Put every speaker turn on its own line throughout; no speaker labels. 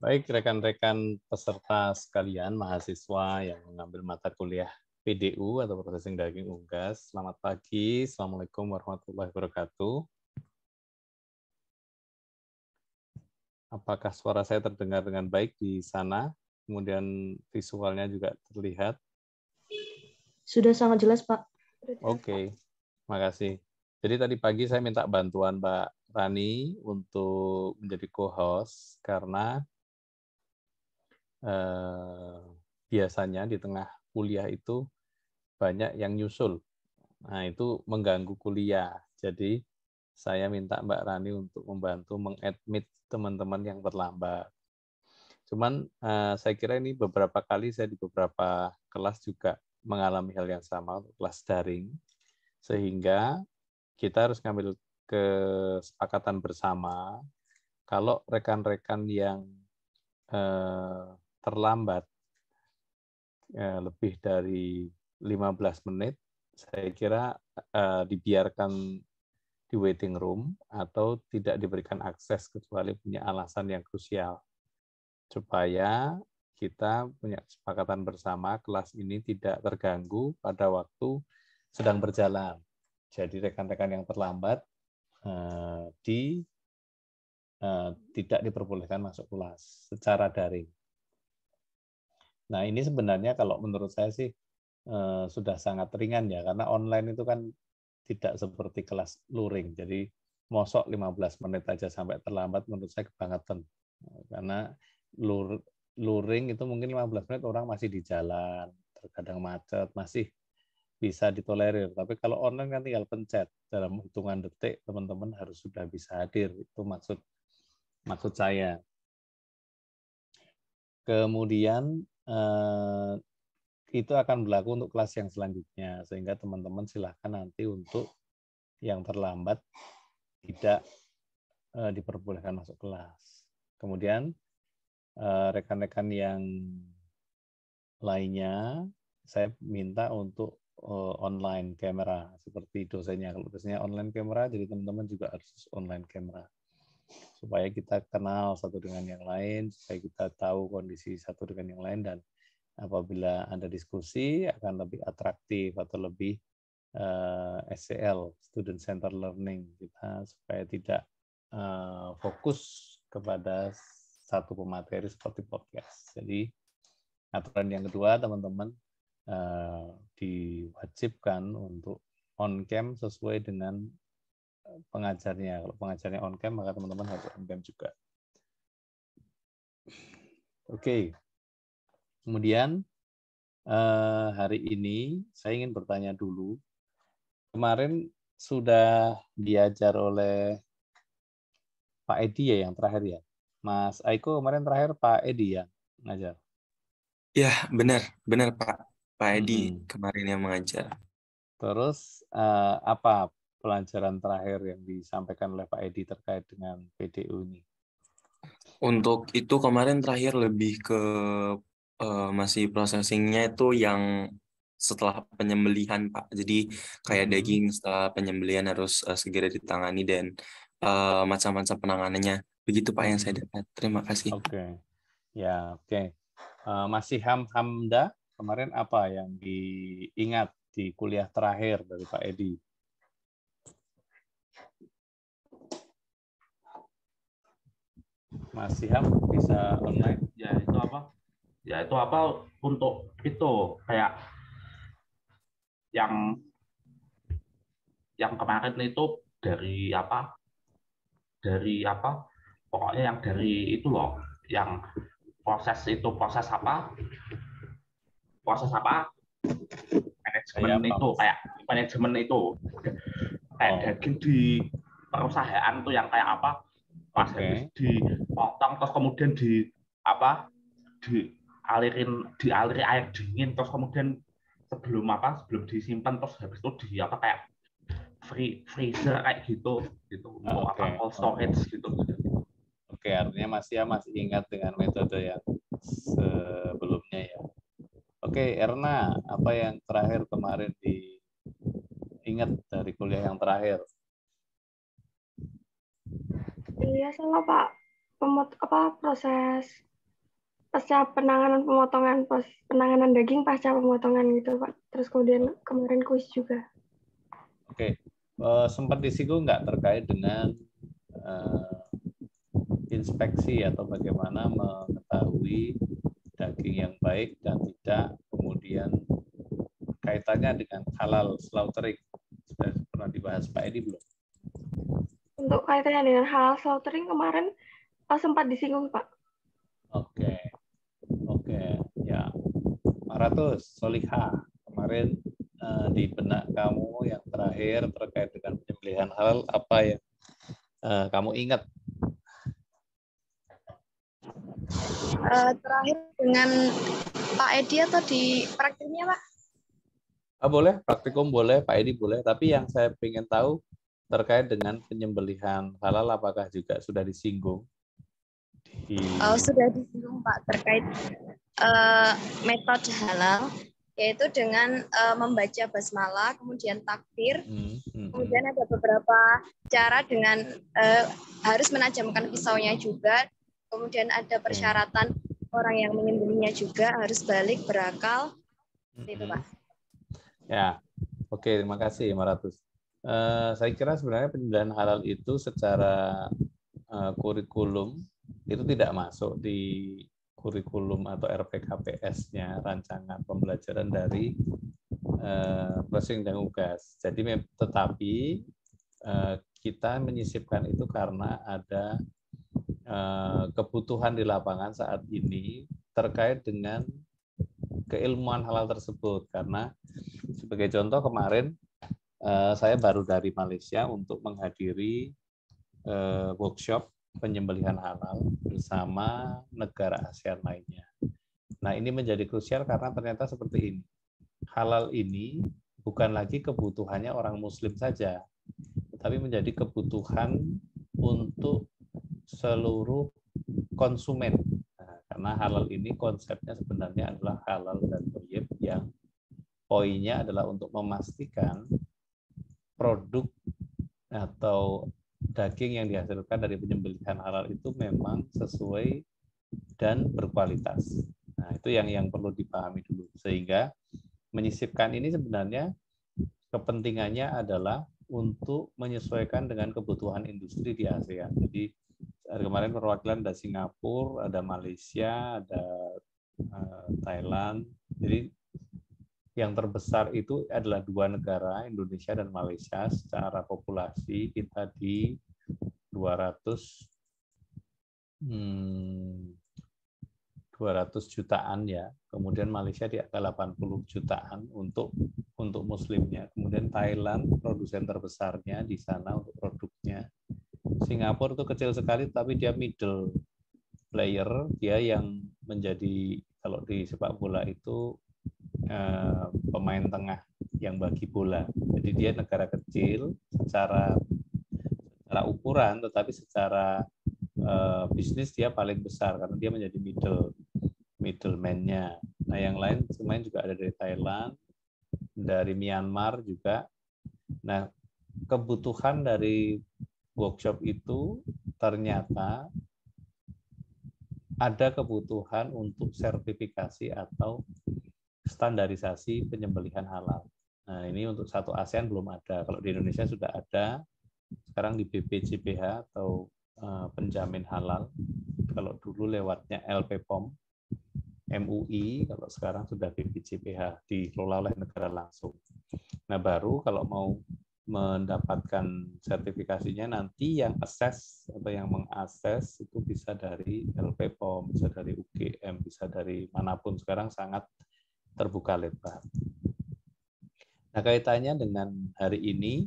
Baik, rekan-rekan peserta sekalian, mahasiswa yang mengambil mata kuliah PDU atau Processing Daging Unggas. Selamat pagi, Assalamualaikum warahmatullahi wabarakatuh. Apakah suara saya terdengar dengan baik di sana? Kemudian visualnya juga terlihat?
Sudah sangat jelas, Pak.
Oke, makasih. Jadi tadi pagi saya minta bantuan Mbak Rani untuk menjadi co-host karena biasanya di tengah kuliah itu banyak yang nyusul. Nah, itu mengganggu kuliah. Jadi, saya minta Mbak Rani untuk membantu mengadmit teman-teman yang terlambat. Cuman, saya kira ini beberapa kali saya di beberapa kelas juga mengalami hal yang sama untuk kelas daring. Sehingga kita harus ngambil kesepakatan bersama kalau rekan-rekan yang terlambat lebih dari 15 menit, saya kira dibiarkan di waiting room atau tidak diberikan akses kecuali punya alasan yang krusial. Supaya kita punya kesepakatan bersama kelas ini tidak terganggu pada waktu sedang berjalan. Jadi rekan-rekan yang terlambat tidak diperbolehkan masuk kelas secara daring. Nah, ini sebenarnya kalau menurut saya sih sudah sangat ringan ya, karena online itu kan tidak seperti kelas luring. Jadi mosok 15 menit aja sampai terlambat menurut saya kebangetan. Karena luring itu mungkin 15 menit orang masih di jalan, terkadang macet, masih bisa ditolerir. Tapi kalau online kan tinggal pencet, dalam hitungan detik teman-teman harus sudah bisa hadir. Itu maksud saya. Kemudian itu akan berlaku untuk kelas yang selanjutnya, sehingga teman-teman silahkan nanti untuk yang terlambat tidak diperbolehkan masuk kelas. Kemudian rekan-rekan yang lainnya saya minta untuk online kamera seperti dosennya. Kalau dosennya online kamera, jadi teman-teman juga harus online kamera supaya kita kenal satu dengan yang lain, supaya kita tahu kondisi satu dengan yang lain, dan apabila ada diskusi akan lebih atraktif atau lebih SCL, Student Center Learning, kita supaya tidak fokus kepada satu pemateri seperti podcast. Jadi aturan yang kedua, teman-teman diwajibkan untuk on cam sesuai dengan pengajarnya. Kalau pengajarnya on cam, maka teman-teman harus on cam juga. Oke. Kemudian hari ini saya ingin bertanya dulu. Kemarin sudah diajar oleh Pak Edi ya yang terakhir ya. Mas Aiko kemarin terakhir Pak Edi ya ngajar.
Ya, benar Pak Edi kemarin yang mengajar.
Terus apa pelajaran terakhir yang disampaikan oleh Pak Edi terkait dengan PDU ini?
Untuk itu kemarin terakhir lebih ke masih processingnya itu yang setelah penyembelihan Pak. Jadi kayak daging setelah penyembelihan harus segera ditangani dan macam-macam penanganannya. Begitu Pak yang saya dapat. Terima kasih.
Oke. Ya, oke. Masih Hamda, kemarin apa yang diingat di kuliah terakhir dari Pak Edi? Masih Ham, bisa online?
Ya itu apa untuk itu kayak yang kemarin itu dari apa pokoknya yang dari itu loh, yang proses manajemen itu kayak daging di perusahaan tuh yang kayak apa, pas habis dipotong terus kemudian dialiri air dingin, terus kemudian sebelum disimpan, terus habis itu kayak freezer kayak gitu untuk cold storage gitu.
Oke, artinya masih ingat dengan metode yang sebelumnya ya. Oke, Erna, apa yang terakhir kemarin diingat dari kuliah yang terakhir?
Iya, sama Pak. Proses pasca penanganan pemotongan, penanganan daging pasca pemotongan gitu Pak. Terus kemudian kemarin kuis juga.
Oke, sempat disinggung nggak terkait dengan inspeksi atau bagaimana mengetahui daging yang baik dan tidak, kemudian kaitannya dengan halal slaughtering. Sudah pernah dibahas Pak Edi belum?
Untuk kaitannya dengan halal slaughtering kemarin sempat disinggung Pak.
Oke, ya. 400, Solihah, kemarin di benak kamu yang terakhir terkait dengan penyembelihan halal, apa yang kamu ingat?
Terakhir dengan Pak Edi atau di praktiknya Pak?
Boleh, praktikum boleh, Pak Edi boleh, tapi yang saya ingin tahu terkait dengan penyembelihan halal, apakah juga sudah disinggung?
Sudah disinggung Pak terkait metode halal, yaitu dengan membaca basmalah, kemudian takbir, kemudian ada beberapa cara dengan harus menajamkan pisaunya juga, kemudian ada persyaratan orang yang menyembelihnya juga harus balik berakal, itu Pak.
Ya, oke, terima kasih, Maratus. Saya kira sebenarnya penyembelihan halal itu secara kurikulum itu tidak masuk di kurikulum atau RPKPS-nya, rancangan pembelajaran dari Persing dan UGAS. Jadi, tetapi kita menyisipkan itu karena ada kebutuhan di lapangan saat ini terkait dengan keilmuan halal tersebut. Karena sebagai contoh kemarin saya baru dari Malaysia untuk menghadiri workshop penyembelihan halal bersama negara ASEAN lainnya. Nah, ini menjadi krusial karena ternyata seperti ini. Halal ini bukan lagi kebutuhannya orang Muslim saja, tetapi menjadi kebutuhan untuk seluruh konsumen. Nah, karena halal ini konsepnya sebenarnya adalah halal dan thayyib, yang poinnya adalah untuk memastikan produk atau daging yang dihasilkan dari penyembelihan halal itu memang sesuai dan berkualitas. Nah, itu yang perlu dipahami dulu. Sehingga menyisipkan ini sebenarnya kepentingannya adalah untuk menyesuaikan dengan kebutuhan industri di ASEAN. Jadi kemarin perwakilan ada Singapura, ada Malaysia, ada Thailand. Jadi yang terbesar itu adalah dua negara, Indonesia dan Malaysia. Secara populasi kita di 200 jutaan ya. Kemudian Malaysia di angka 80 jutaan untuk muslimnya. Kemudian Thailand produsen terbesarnya di sana untuk produknya. Singapura itu kecil sekali tapi dia middle player, dia yang menjadi kalau di sepak bola itu pemain tengah yang bagi bola. Jadi dia negara kecil secara ukuran, tetapi secara bisnis dia paling besar karena dia menjadi middleman-nya. Nah, yang lain semuanya juga ada dari Thailand, dari Myanmar juga. Nah, kebutuhan dari workshop itu ternyata ada kebutuhan untuk sertifikasi atau standarisasi penyembelihan halal. Nah, ini untuk satu ASEAN belum ada. Kalau di Indonesia sudah ada. Sekarang di BPJPH atau penjamin halal. Kalau dulu lewatnya LPPOM, MUI, kalau sekarang sudah BPJPH, dikelola oleh negara langsung. Nah, baru kalau mau mendapatkan sertifikasinya nanti yang assess atau yang mengakses itu bisa dari LPPOM, bisa dari UGM, bisa dari manapun. Sekarang sangat terbuka lebar. Nah, kaitannya dengan hari ini,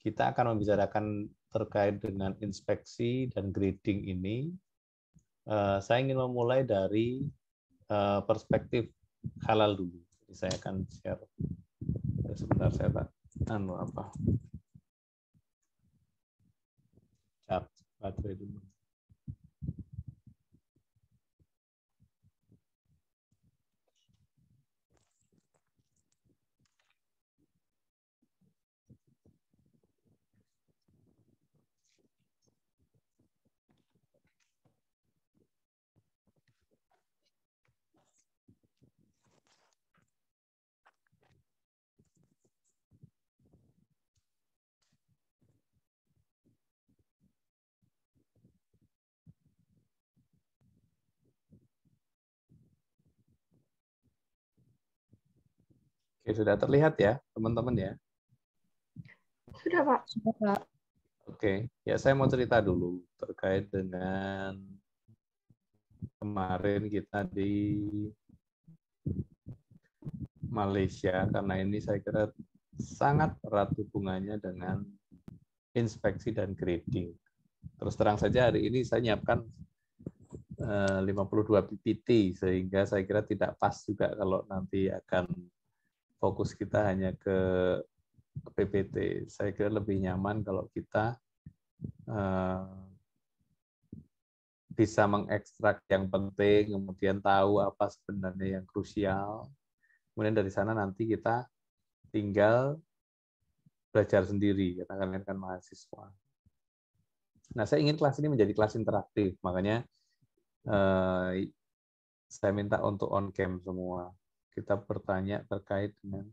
kita akan membicarakan terkait dengan inspeksi dan grading ini. Saya ingin memulai dari perspektif halal dulu. Jadi saya akan share. Sebentar saya chat baterai dulu. Oke, sudah terlihat ya, teman-teman ya?
Sudah, Pak.
Sudah, Pak.
Oke, ya saya mau cerita dulu terkait dengan kemarin kita di Malaysia, karena ini saya kira sangat erat hubungannya dengan inspeksi dan grading. Terus terang saja hari ini saya nyiapkan 52 PPT, sehingga saya kira tidak pas juga kalau nanti akan fokus kita hanya ke PPT. Saya kira lebih nyaman kalau kita bisa mengekstrak yang penting, kemudian tahu apa sebenarnya yang krusial. Kemudian dari sana nanti kita tinggal belajar sendiri, karena kalian kan mahasiswa. Nah, saya ingin kelas ini menjadi kelas interaktif, makanya saya minta untuk on cam semua. Kita bertanya terkait dengan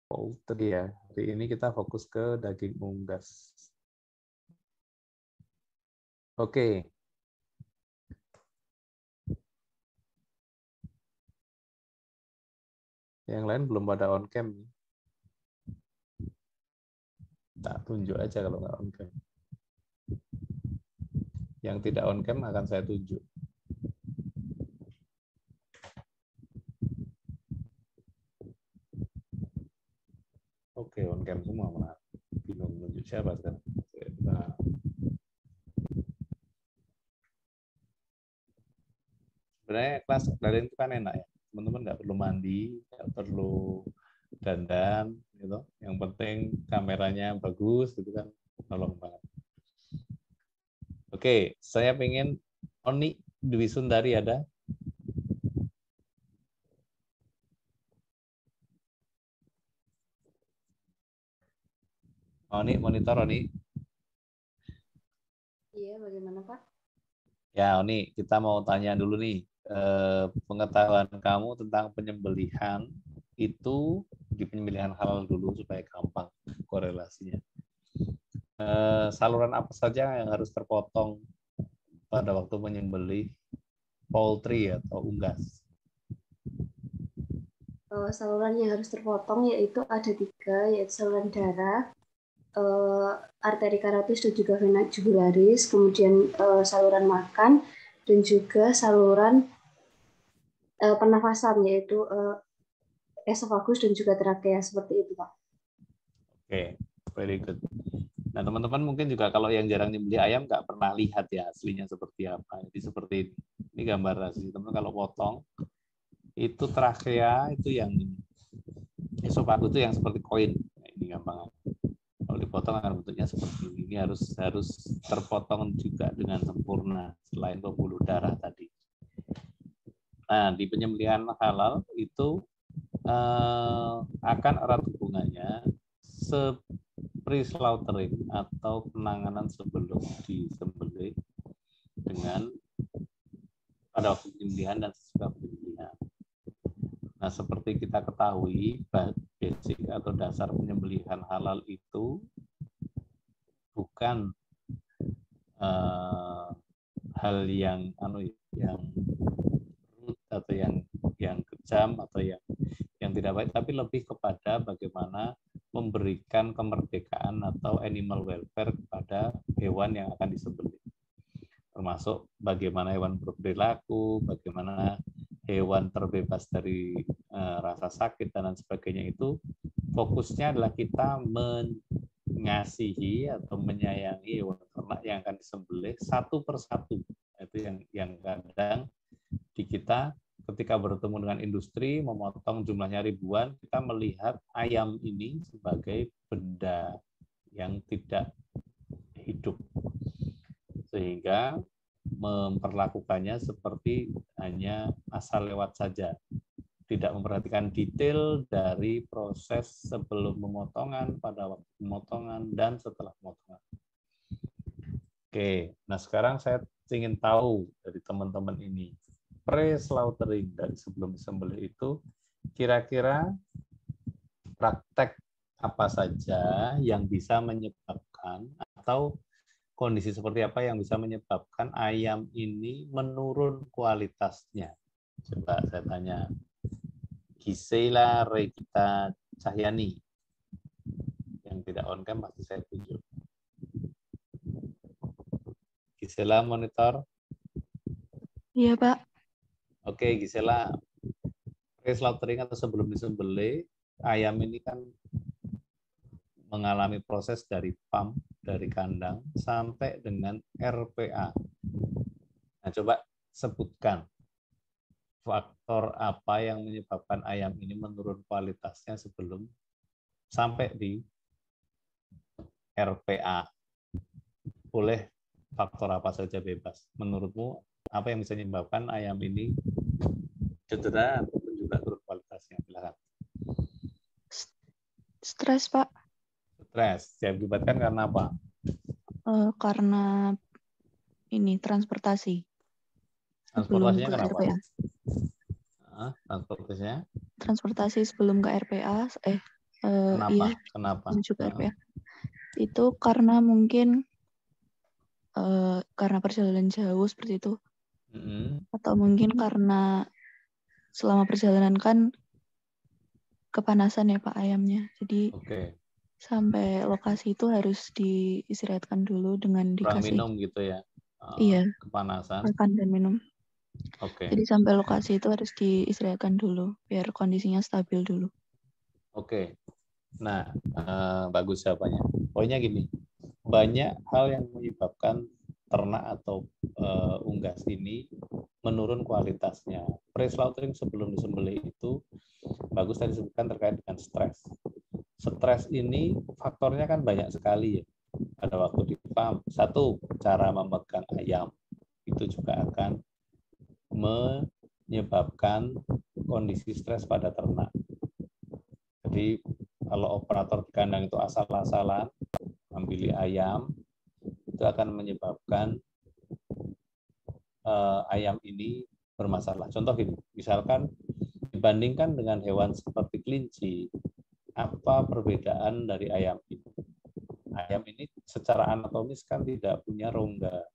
poultry ya. Hari ini kita fokus ke daging unggas. Oke. Yang lain belum pada on cam. Tak tunjuk aja kalau nggak on cam. Yang tidak on cam akan saya tunjuk. Oke, on cam semua malah. Bingung menunjuk siapa sekarang. Nah. Sebenarnya kelas daring itu kan enak ya. Teman-teman nggak perlu mandi, nggak perlu dandan, gitu. Yang penting kameranya bagus, gitu kan, nolong banget. Oke, saya pengen Oni Dwi Sundari ada. Oni, monitor Oni.
Iya, bagaimana Pak?
Ya Oni, kita mau tanya dulu nih. Pengetahuan kamu tentang penyembelihan itu di penyembelihan halal dulu supaya gampang korelasinya. Saluran apa saja yang harus terpotong pada waktu menyembelih poultry atau unggas?
Saluran yang harus terpotong yaitu ada 3, yaitu saluran darah, arteri karotis dan juga vena jugularis, kemudian saluran makan, dan juga saluran pernafasan yaitu esofagus dan juga trakea, seperti itu Pak. Oke,
very good. Nah teman-teman mungkin juga kalau yang jarang nyembelih ayam nggak pernah lihat ya aslinya seperti apa. Jadi seperti ini gambar asli. Teman-teman kalau potong itu trakea itu yang esofagus itu yang seperti koin. Nah, ini gampang. Kalau dipotong akan bentuknya seperti ini. Ini harus terpotong juga dengan sempurna selain pembuluh darah tadi. Nah, di penyembelihan halal itu akan erat hubungannya pre-slaughtering atau penanganan sebelum disembelih dengan pada waktu penyembelihan dan sesudah penyembelihan. Nah, seperti kita ketahui, basic atau dasar penyembelihan halal itu bukan hal yang rude atau yang kejam atau yang tidak baik, tapi lebih kepada bagaimana memberikan kemerdekaan atau animal welfare kepada hewan yang akan disembelih. Termasuk bagaimana hewan berperilaku, bagaimana hewan terbebas dari rasa sakit dan lain sebagainya. Itu fokusnya adalah kita mengasihi atau menyayangi hewan ternak yang akan disembelih satu persatu. Itu yang kadang di kita ketika bertemu dengan industri memotong jumlahnya ribuan, kita melihat ayam ini sebagai benda yang tidak hidup, sehingga memperlakukannya seperti hanya asal lewat saja, tidak memperhatikan detail dari proses sebelum pemotongan, pada waktu pemotongan, dan setelah pemotongan. Oke, nah sekarang saya ingin tahu dari teman-teman ini, pre-slaughtering dari sebelum disembelih itu kira-kira praktek apa saja yang bisa menyebabkan atau kondisi seperti apa yang bisa menyebabkan ayam ini menurun kualitasnya Coba saya tanya. Gisela Regita Cahyani. Yang tidak on cam pasti saya tunjuk. Gisela monitor.
Iya, Pak.
Oke, Gisela. Pre-slaughtering atau sebelum disembelih, ayam ini kan mengalami proses dari pump, dari kandang, sampai dengan RPA. Nah, coba sebutkan faktor apa yang menyebabkan ayam ini menurun kualitasnya sebelum sampai di RPA. Boleh faktor apa saja bebas. Menurutmu, apa yang bisa menyebabkan ayam ini cedera ataupun juga turun kualitasnya? Silakan.
Stres, Pak.
Stres. Diakibatkan karena apa?
Karena ini transportasi.
Transportasinya
sebelum ke
kenapa?
RPA.
Transportasinya?
Transportasi sebelum ke RPA.
Kenapa?
Iya.
Kenapa?
Menuju ke RPA. Itu karena mungkin karena perjalanan jauh seperti itu. Atau mungkin karena selama perjalanan kan kepanasan ya Pak ayamnya. Jadi sampai lokasi itu harus diistirahatkan dulu dengan
kurang
dikasih
minum gitu ya.
Iya.
Kepanasan.
Makan dan minum. Jadi sampai lokasi itu harus diistirahatkan dulu biar kondisinya stabil dulu.
Nah, bagus jawabannya. Poinnya gini. Banyak hal yang menyebabkan ternak atau unggas ini menurun kualitasnya. Pre-slaughtering sebelum disembelih itu bagus tadi disebutkan terkait dengan stres. Stres ini faktornya kan banyak sekali ya. Pada waktu di farm, satu, cara memegang ayam itu juga akan menyebabkan kondisi stres pada ternak. Jadi kalau operator di kandang itu asal-asalan ambil ayam, itu akan menyebabkan ayam ini bermasalah. Contoh gini, misalkan dibandingkan dengan hewan seperti kelinci, apa perbedaan dari ayam ini? Ayam ini secara anatomis kan tidak punya rongga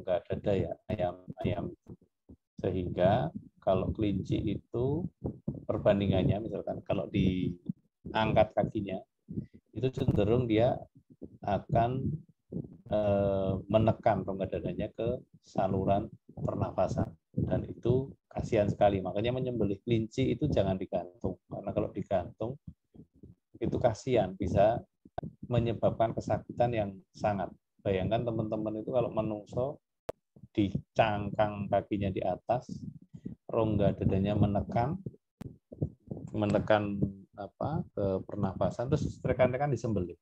dada ya, ayam. Sehingga kalau kelinci itu perbandingannya, misalkan kalau diangkat kakinya, itu cenderung dia akan menekan rongga dadanya ke saluran pernafasan, dan itu kasihan sekali. Makanya menyembelih kelinci itu jangan digantung, karena kalau digantung itu kasihan, bisa menyebabkan kesakitan yang sangat. Bayangkan teman-teman itu kalau menungso dicangkang kakinya di atas, rongga dadanya menekan ke pernafasan, terus rekan-rekan disembelih.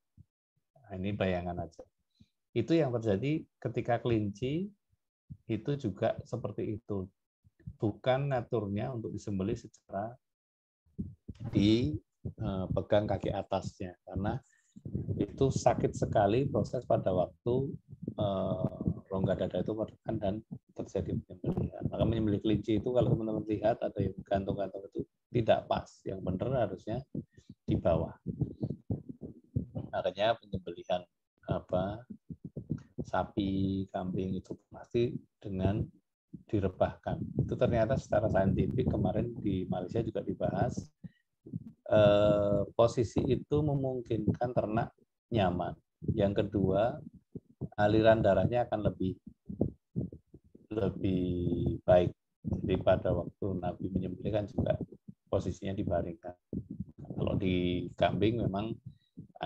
Nah, ini bayangan aja. Itu yang terjadi ketika kelinci itu juga seperti itu. Bukan naturnya untuk disembelih secara dipegang kaki atasnya, karena itu sakit sekali proses pada waktu rongga dada itu menekan dan terjadi penyembelihan. Maka menyembelih kelinci itu kalau teman-teman lihat ada yang gantung-gantung itu tidak pas. Yang benar harusnya di bawah. Makanya penyembelihan sapi, kambing itu pasti dengan direbahkan. Itu ternyata secara saintifik kemarin di Malaysia juga dibahas. Posisi itu memungkinkan ternak nyaman. Yang kedua, aliran darahnya akan lebih baik. Jadi pada waktu Nabi menyembelih kan juga posisinya dibaringkan. Kalau di kambing memang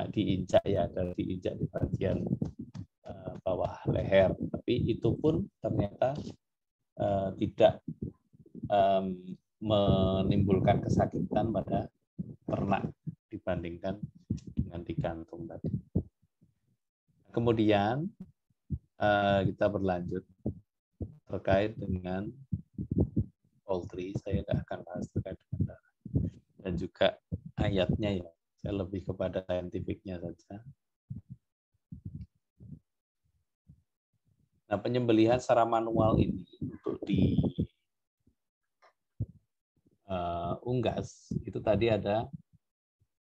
diinjak ya, diinjak di bagian bawah leher. Tapi itu pun ternyata tidak menimbulkan kesakitan pada ternak dibandingkan dengan digantung tadi. Kemudian kita berlanjut terkait dengan poultry. Saya tidak akan bahas terkait dengan darah dan juga ayatnya ya. Saya lebih kepada saintifiknya saja. Nah, penyembelihan secara manual ini untuk di unggas itu tadi ada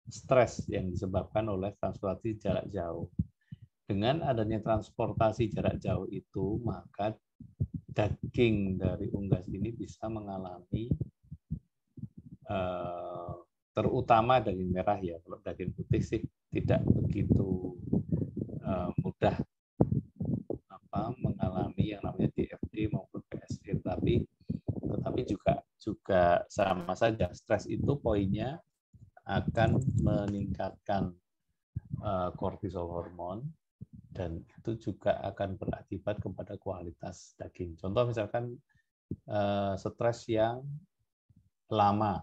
stres yang disebabkan oleh transportasi jarak jauh. Dengan adanya transportasi jarak jauh itu, maka daging dari unggas ini bisa mengalami terutama daging merah ya, kalau daging putih sih tidak begitu mudah mengalami yang namanya DFD maupun PSA, tetapi juga sama saja, stres itu poinnya akan meningkatkan kortisol hormon, dan itu juga akan berakibat kepada kualitas daging. Contoh misalkan stres yang lama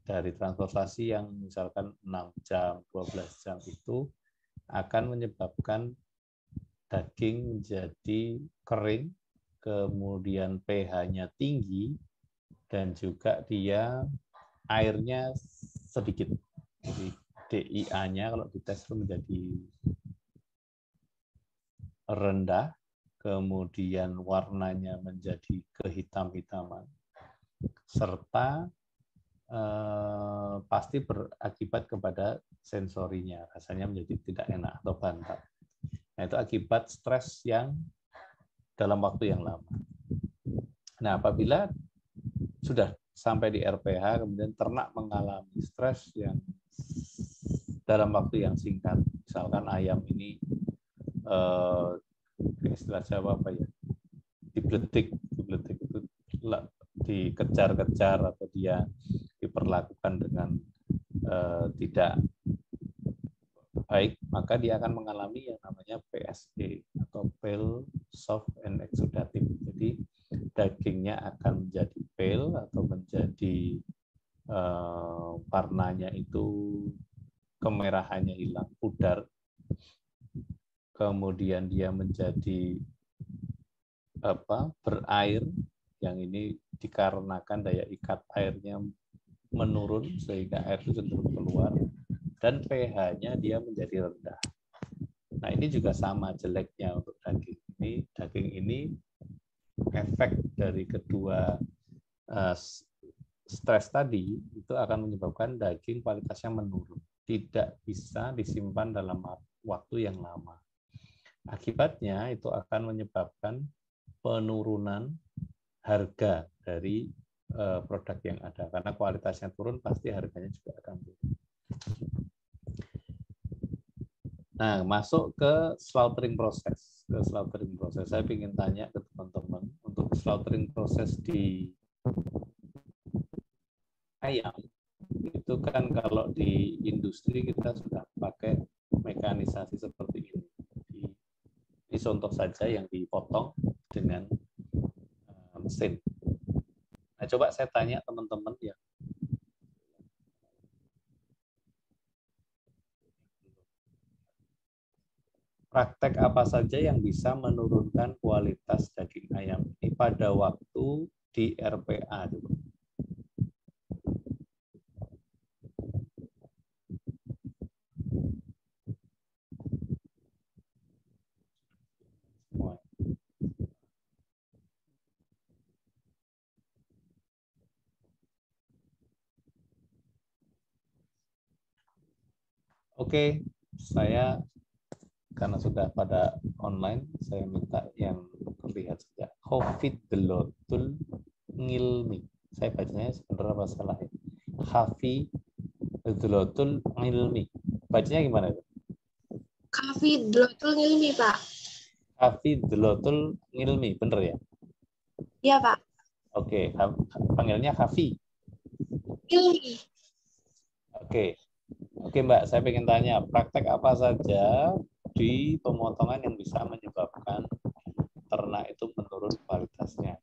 dari transportasi yang misalkan 6 jam, 12 jam itu akan menyebabkan daging menjadi kering, kemudian pH-nya tinggi, dan juga dia airnya sedikit. Jadi DIA-nya kalau dites itu menjadi rendah, kemudian warnanya menjadi kehitam-hitaman, serta pasti berakibat kepada sensorinya, rasanya menjadi tidak enak atau bantat. Nah, itu akibat stres yang dalam waktu yang lama. Nah, apabila sudah sampai di RPH, kemudian ternak mengalami stres yang dalam waktu yang singkat, misalkan ayam ini istilah Jawa apa ya, dibletik itu dikejar-kejar atau dia diperlakukan dengan tidak baik, maka dia akan mengalami yang namanya PSE atau pale, soft, and exudative. Jadi dagingnya akan menjadi pale atau menjadi warnanya itu kemerahannya hilang, pudar. Kemudian dia menjadi berair, yang ini dikarenakan daya ikat airnya menurun sehingga air itu cenderung keluar, dan pH-nya dia menjadi rendah. Nah, ini juga sama jeleknya untuk daging ini. Daging ini efek dari kedua stres tadi itu akan menyebabkan daging kualitasnya menurun, tidak bisa disimpan dalam waktu yang lama. Akibatnya itu akan menyebabkan penurunan harga dari produk yang ada, karena kualitasnya turun pasti harganya juga akan turun. Nah, masuk ke slaughtering proses. Saya ingin tanya ke teman-teman, untuk slaughtering proses di ayam, itu kan kalau di industri kita sudah pakai mekanisasi seperti ini. Ini contoh saja yang dipotong dengan mesin. Nah, coba saya tanya teman-teman ya. Praktek apa saja yang bisa menurunkan kualitas daging ayam ini pada waktu di RPA dulu? Oke, saya karena sudah pada online, saya minta yang terlihat saja. Hafidlotul ngilmi. Saya bacanya sebenarnya apa salah ya? Hafidlotul ngilmi. Bacanya gimana itu?
Hafidlotul ngilmi, Pak.
Hafidlotul ngilmi, bener ya?
Iya, Pak.
Oke, panggilnya Hafi.
Ngilmi.
Oke, Mbak, saya ingin tanya, praktek apa saja di pemotongan yang bisa menyebabkan ternak itu menurun kualitasnya?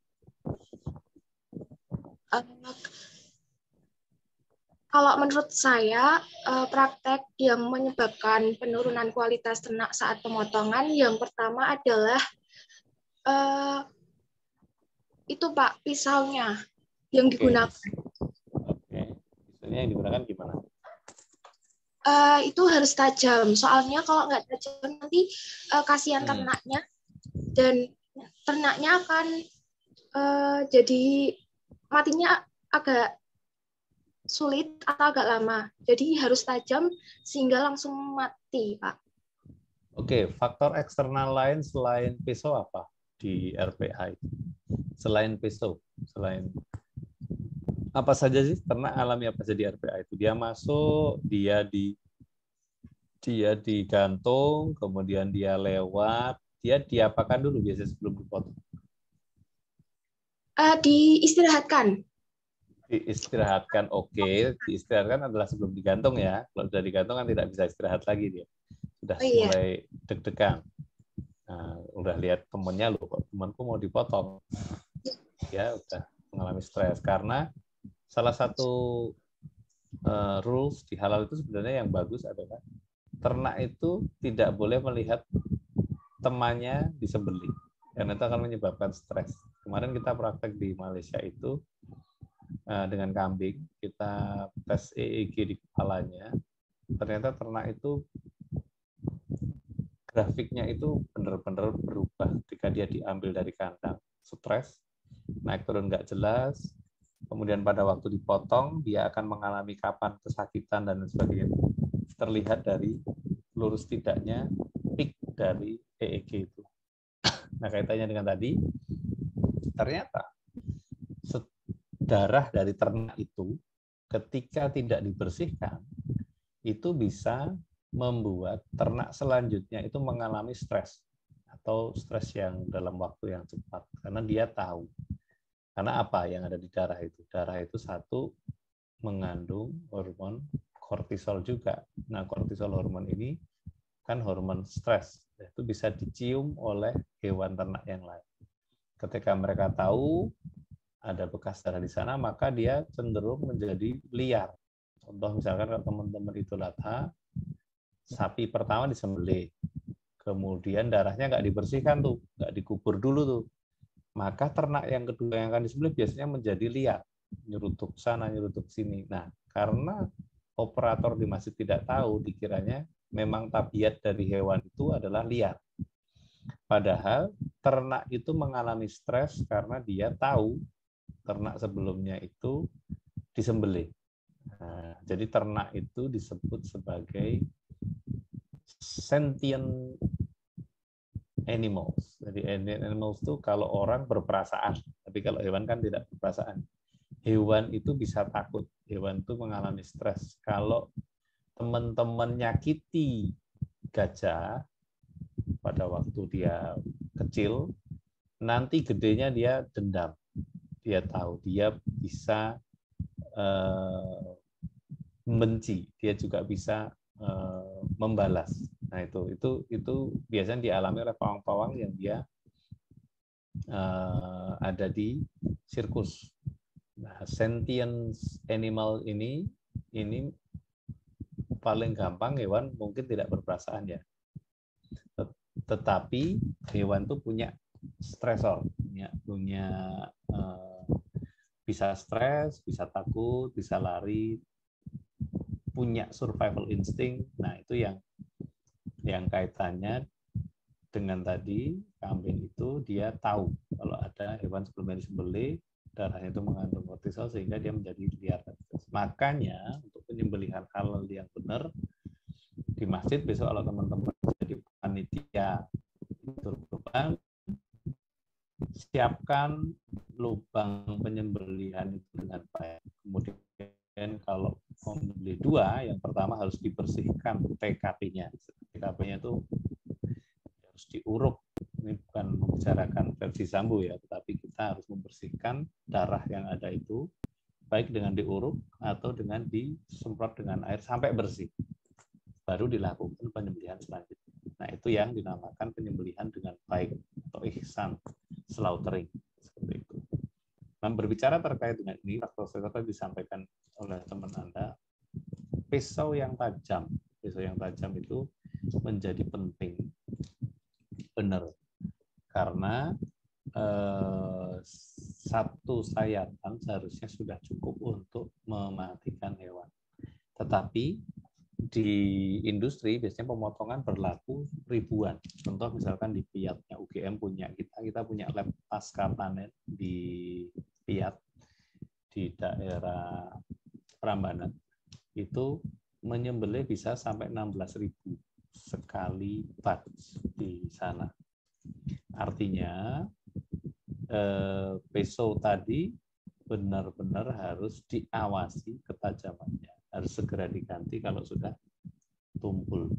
Kalau menurut saya, praktek yang menyebabkan penurunan kualitas ternak saat pemotongan, yang pertama adalah itu, Pak, pisaunya yang digunakan.
Oke. Pisaunya yang digunakan gimana?
Itu harus tajam, soalnya kalau nggak tajam nanti kasihan ternaknya, dan ternaknya akan jadi matinya agak sulit atau agak lama. Jadi harus tajam sehingga langsung mati, Pak.
Oke, faktor eksternal lain selain pisau apa? di RPA itu? Selain peso, selain apa saja sih ternak alami apa saja di RPA itu? Dia masuk, dia digantung, kemudian dia lewat, dia diapakan dulu biasanya sebelum dipotong?
Diistirahatkan.
Diistirahatkan, oke. Diistirahatkan adalah sebelum digantung ya. Kalau sudah digantung kan tidak bisa istirahat lagi dia. Sudah mulai deg-degan. Nah, udah lihat temennya, loh kok temanku mau dipotong. Ya udah mengalami stres karena salah satu rules di halal itu sebenarnya yang bagus adalah ternak itu tidak boleh melihat temannya disembelih karena itu akan menyebabkan stres. Kemarin kita praktek di Malaysia itu dengan kambing, kita tes EEG di kepalanya, ternyata ternak itu grafiknya itu benar-benar berubah ketika dia diambil dari kandang, stres, naik turun nggak jelas, kemudian pada waktu dipotong dia akan mengalami kapan kesakitan dan sebagainya. Terlihat dari lurus tidaknya peak dari EEG itu. Nah, kaitannya dengan tadi, ternyata darah dari ternak itu ketika tidak dibersihkan itu bisa membuat ternak selanjutnya itu mengalami stres atau stres yang dalam waktu yang cepat karena dia tahu. Karena apa yang ada di darah itu? Darah itu satu mengandung hormon kortisol juga. Nah, kortisol hormon ini kan hormon stres. Itu bisa dicium oleh hewan ternak yang lain. Ketika mereka tahu ada bekas darah di sana, maka dia cenderung menjadi liar. Contoh misalkan kalau teman-teman Idul Adha, sapi pertama disembelih, kemudian darahnya nggak dibersihkan tuh, nggak dikubur dulu tuh, maka ternak yang kedua yang akan disembelih biasanya menjadi liar, nyerutuk sana, nyerutuk sini. Nah, karena operator di masjid tidak tahu, dikiranya memang tabiat dari hewan itu adalah liar. Padahal ternak itu mengalami stres karena dia tahu ternak sebelumnya itu disembelih. Nah, jadi ternak itu disebut sebagai sentient animals. Jadi animals itu kalau orang berperasaan, tapi kalau hewan kan tidak berperasaan. Hewan itu bisa takut, hewan itu mengalami stres. Kalau teman-teman nyakiti gajah pada waktu dia kecil, nanti gedenya dia dendam. Dia tahu, dia bisa membenci, dia juga bisa membalas. Nah, itu biasanya dialami oleh pawang-pawang yang dia ada di sirkus. Nah, sentient animal ini paling gampang hewan mungkin tidak berperasaan ya. Tetapi hewan itu punya stresor, punya bisa stres, bisa takut, bisa lari, punya survival instinct. Nah, itu yang kaitannya dengan tadi kambing itu dia tahu kalau ada hewan sebelumnya disembelih, darahnya itu mengandung kortisol sehingga dia menjadi liar. Makanya untuk penyembelihan halal yang benar di masjid besok kalau teman-teman jadi panitia kurban, siapkan lubang penyembelihan itu dengan baik. Kemudian kalau membeli dua, yang pertama harus dibersihkan TKP-nya. TKP-nya itu harus diuruk. Ini bukan membicarakan versi Sambo ya, tetapi kita harus membersihkan darah yang ada itu, baik dengan diuruk atau dengan disemprot dengan air sampai bersih. Baru dilakukan penyembelihan selanjutnya. Nah, itu yang dinamakan penyembelihan dengan baik atau ihsan, slaughtering, seperti itu. Nah, berbicara terkait dengan ini, faktor tadi disampaikan oleh teman Anda, pisau yang tajam itu menjadi penting, benar, karena satu sayatan seharusnya sudah cukup untuk mematikan hewan. Tetapi di industri biasanya pemotongan berlaku ribuan. Contoh misalkan di Piatnya UGM punya, kita punya lab pasca panen di Piat di daerah Prambanan. Itu menyembelih bisa sampai 16.000 sekali batch di sana. Artinya peso tadi benar-benar harus diawasi ketajamannya, harus segera diganti kalau sudah tumpul,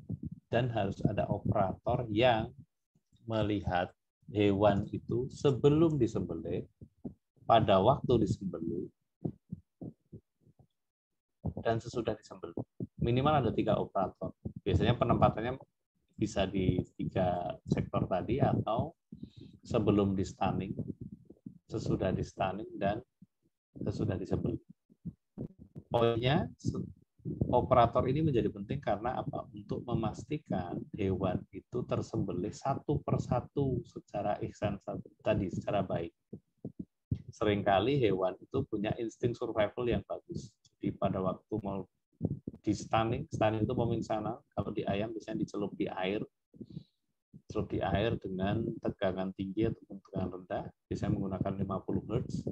dan harus ada operator yang melihat hewan itu sebelum disembelih, pada waktu disembelih, dan sesudah disembelih. Minimal ada 3 operator. Biasanya penempatannya bisa di 3 sektor tadi, atau sebelum di stunning, sesudah di stunning, dan sesudah disembelih. Poinnya, operator ini menjadi penting karena apa? Untuk memastikan hewan itu tersembelih satu persatu secara ihsan tadi, secara baik. Seringkali hewan itu punya insting survival yang bagus. Jadi pada waktu mau di stunning itu pemingsanan, kalau di ayam biasanya dicelup di air dengan tegangan tinggi atau tegangan rendah, biasanya menggunakan 50 Hz.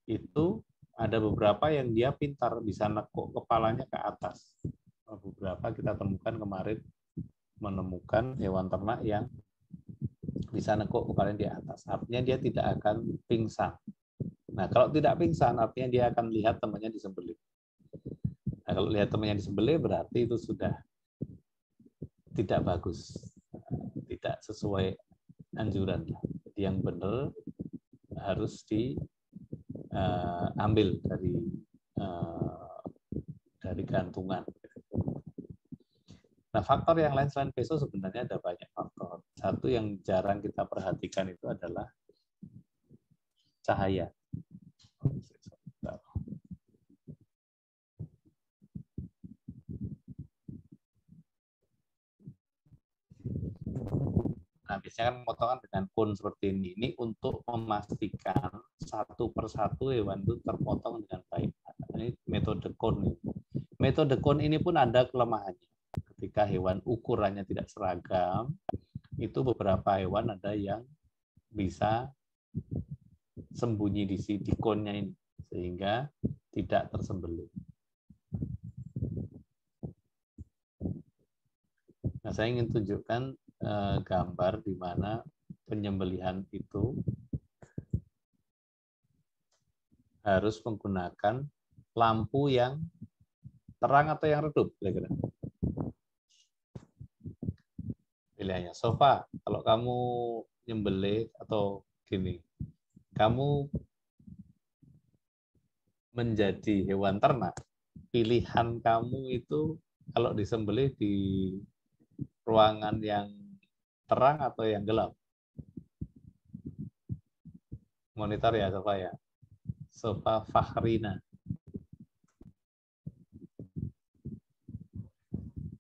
Itu ada beberapa yang dia pintar, bisa nekuk kepalanya ke atas. Beberapa kita temukan kemarin, menemukan hewan ternak yang bisa nekuk kepalanya di atas. Artinya dia tidak akan pingsan. Nah, kalau tidak pingsan, artinya dia akan lihat temannya disembelih. Nah, kalau lihat temannya disembelih, berarti itu sudah tidak bagus, tidak sesuai anjuran. Jadi yang benar harus diambil dari gantungan. Nah, faktor yang lain selain peso sebenarnya ada banyak faktor. Satu yang jarang kita perhatikan itu adalah cahaya. Nah, biasanya kan pemotongan dengan cone seperti ini. Ini untuk memastikan satu persatu hewan itu terpotong dengan baik. Ini metode cone. Metode cone ini pun ada kelemahannya. Ketika hewan ukurannya tidak seragam, itu beberapa hewan ada yang bisa sembunyi di cone-nya ini, sehingga tidak tersembelih. Nah, saya ingin tunjukkan gambar di mana penyembelihan itu harus menggunakan lampu yang terang atau yang redup, kira-kira. Pilihannya. Sofa, kalau kamu nyembelih atau gini, kamu menjadi hewan ternak, pilihan kamu itu kalau disembelih di ruangan yang terang atau yang gelap? Monitor ya, Sofa ya. Sofa Fahrina.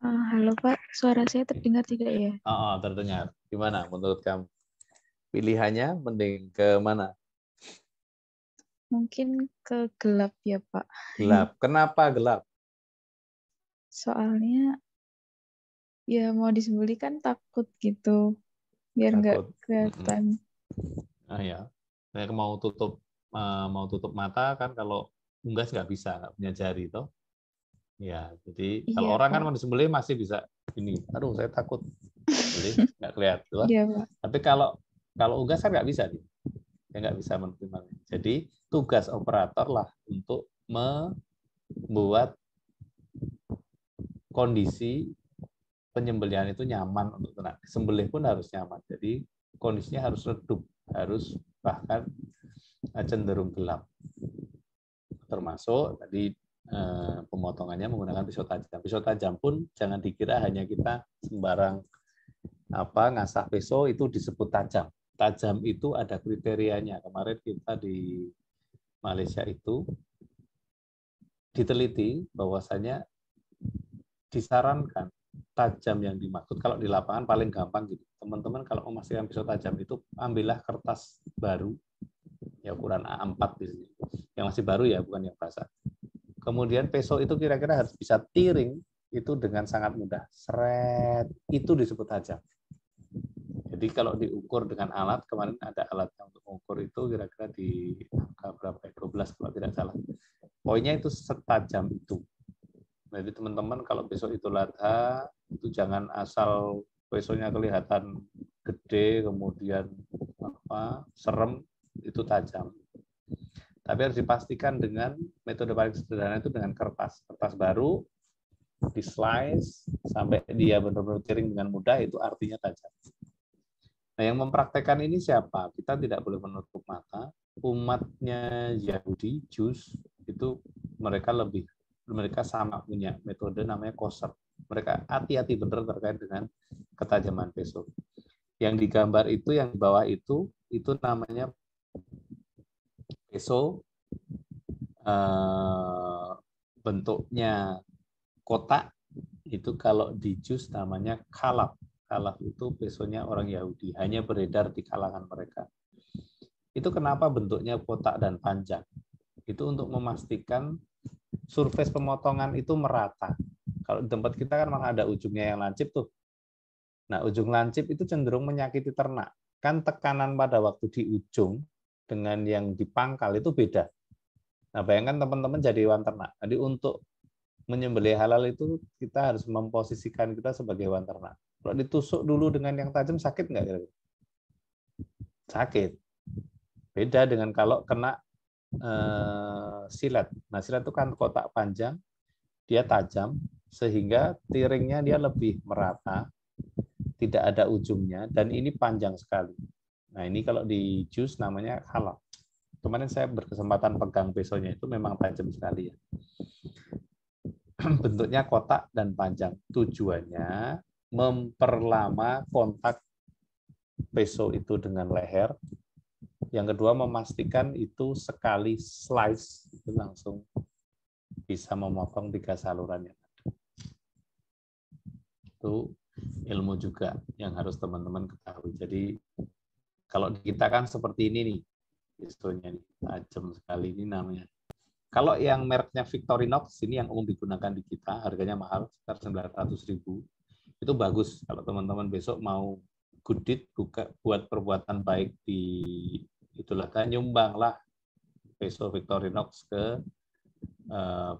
Halo Pak, suara saya terdengar tidak ya?
Terdengar. Gimana menurut kamu? Pilihannya mending ke mana?
Mungkin ke gelap ya Pak.
Gelap. Kenapa gelap?
Soalnya ya mau disembelih kan takut gitu, biar nggak kelihatan.
Ya, saya mau tutup mata kan, kalau unggas nggak bisa, nggak punya jari toh. Ya, jadi kalau orang Pak kan mau disembelih masih bisa ini. Aduh, saya takut. Jadi nggak kelihatan. Iya, Pak. Tapi kalau unggas kan nggak bisa nih. Ya nggak bisa menerima. Jadi tugas operator lah untuk membuat kondisi penyembelihan itu nyaman untuk ternak. Sembelih pun harus nyaman. Jadi kondisinya harus redup, harus bahkan cenderung gelap. Termasuk tadi pemotongannya menggunakan pisau tajam. Pisau tajam pun jangan dikira hanya kita sembarang ngasah pisau itu disebut tajam. Tajam itu ada kriterianya. Kemarin kita di Malaysia itu diteliti bahwasanya disarankan tajam yang dimaksud kalau di lapangan paling gampang gitu. Teman-teman kalau memastikan pisau tajam itu ambillah kertas baru ya ukuran A4 di sini. Yang masih baru ya, bukan yang basah. Kemudian pisau itu kira-kira harus bisa tiring itu dengan sangat mudah. Seret, itu disebut tajam. Jadi kalau diukur dengan alat, kemarin ada alat yang untuk mengukur itu kira-kira di angka berapa? 12 kalau tidak salah. Poinnya itu setajam itu. Jadi teman-teman kalau besok itu latha, itu jangan asal besoknya kelihatan gede, kemudian serem, itu tajam. Tapi harus dipastikan dengan metode paling sederhana itu dengan kertas baru, di slice sampai dia benar-benar kering dengan mudah, itu artinya tajam. Nah, yang mempraktekkan ini siapa? Kita tidak boleh menutup mata. Umatnya Yahudi, Jews, itu mereka sama punya metode namanya kosher. Mereka hati-hati benar terkait dengan ketajaman peso. Yang digambar itu, yang di bawah itu namanya peso, bentuknya kotak. Itu kalau di Jews namanya kalaf. Kalaf itu pesonya orang Yahudi, hanya beredar di kalangan mereka. Itu kenapa bentuknya kotak dan panjang? Itu untuk memastikan surface pemotongan itu merata. Kalau di tempat kita kan malah ada ujungnya yang lancip tuh. Nah, ujung lancip itu cenderung menyakiti ternak. Kan tekanan pada waktu di ujung dengan yang di pangkal itu beda. Nah, bayangkan teman-teman jadi hewan ternak. Jadi untuk menyembelih halal itu kita harus memposisikan kita sebagai hewan ternak. Kalau ditusuk dulu dengan yang tajam, sakit nggak kira-kira? Sakit. Beda dengan kalau kena silet. Nah, silet itu kan kotak panjang, dia tajam, sehingga tiringnya dia lebih merata, tidak ada ujungnya, dan ini panjang sekali. Nah, ini kalau di jus namanya halal. Kemarin saya berkesempatan pegang pesonya, itu memang tajam sekali ya. Bentuknya kotak dan panjang. Tujuannya memperlama kontak peso itu dengan leher. Yang kedua, memastikan itu sekali slice itu langsung bisa memotong 3 saluran yang ada. Itu ilmu juga yang harus teman-teman ketahui. Jadi kalau kita kan seperti ini nih, pesonya nih, tajam sekali ini namanya. Kalau yang mereknya Victorinox, ini yang umum digunakan di kita, harganya mahal, sekitar 900.000. Itu bagus kalau teman-teman besok mau good deed, buat perbuatan baik di itulah, kan nyumbanglah peso Victorinox ke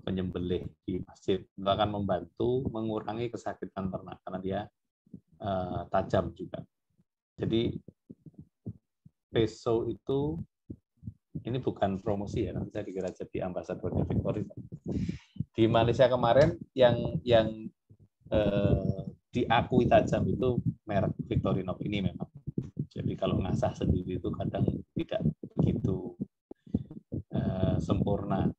penyembelih di masjid. Itu akan membantu mengurangi kesakitan ternak karena dia tajam juga. Jadi peso itu, ini bukan promosi ya, nanti saya dikira jadi ambasadornya Victorinox. Di Malaysia kemarin yang diakui tajam itu merek Victorinox ini memang. Jadi kalau ngasah sendiri itu kadang tidak begitu sempurna.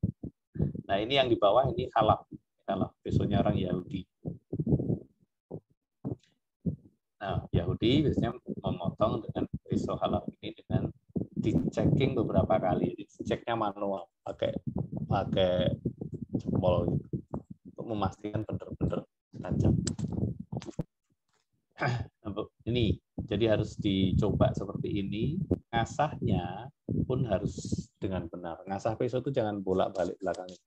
Nah, ini yang di bawah ini halal pesonya orang Yahudi. Nah, Yahudi biasanya memotong dengan peso halal ini dengan dicekking beberapa kali. Ceknya manual, pakai jempol gitu, untuk memastikan benar-benar tajam. Ini jadi harus dicoba seperti ini. Ngasahnya pun harus dengan benar. Ngasah peso itu jangan bolak-balik belakangnya,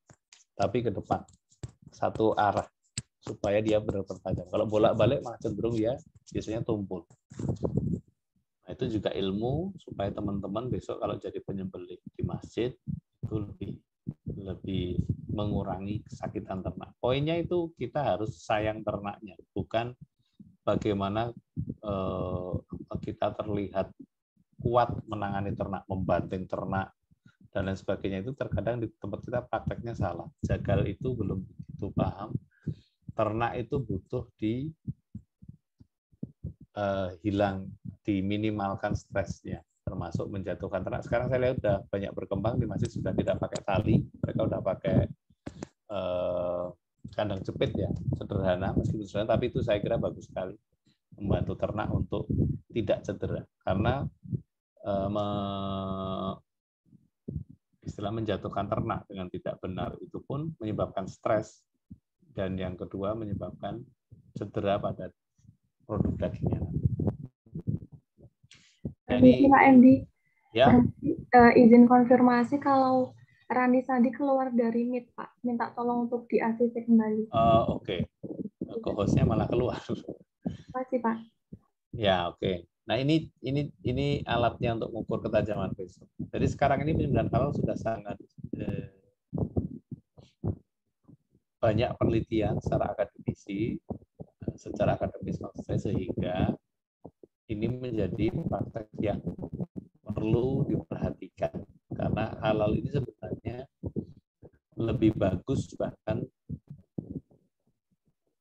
tapi ke depan, satu arah, supaya dia benar-benar tajam. Kalau bolak-balik malah cenderung ya biasanya tumpul. Nah, itu juga ilmu supaya teman-teman besok kalau jadi penyembelih di masjid itu lebih mengurangi kesakitan ternak. Poinnya itu kita harus sayang ternaknya, bukan bagaimana kita terlihat kuat menangani ternak, membanting ternak, dan lain sebagainya. Itu terkadang di tempat kita prakteknya salah. Jagal itu belum begitu paham. Ternak itu butuh diminimalkan stresnya, termasuk menjatuhkan ternak. Sekarang saya lihat sudah banyak berkembang di masjid, sudah tidak pakai tali, mereka sudah pakai kandang jepit ya, sederhana, meskipun sederhana, tapi itu saya kira bagus sekali, membantu ternak untuk tidak cedera, karena istilah menjatuhkan ternak dengan tidak benar itu pun menyebabkan stres, dan yang kedua menyebabkan cedera pada produk dagingnya.
Jadi Pak MD,
ya,
izin konfirmasi kalau Rani Sandi keluar dari Meet, Pak, minta tolong untuk di ACC kembali.
Oke. Ke hostnya malah keluar.
Makasih, Pak.
Ya, oke. Nah, ini alatnya untuk mengukur ketajaman peso. Jadi sekarang ini penyembelihan halal sudah sangat banyak penelitian secara akademis maksud saya, sehingga ini menjadi praktek yang perlu diperhatikan, karena halal ini sebenarnya lebih bagus bahkan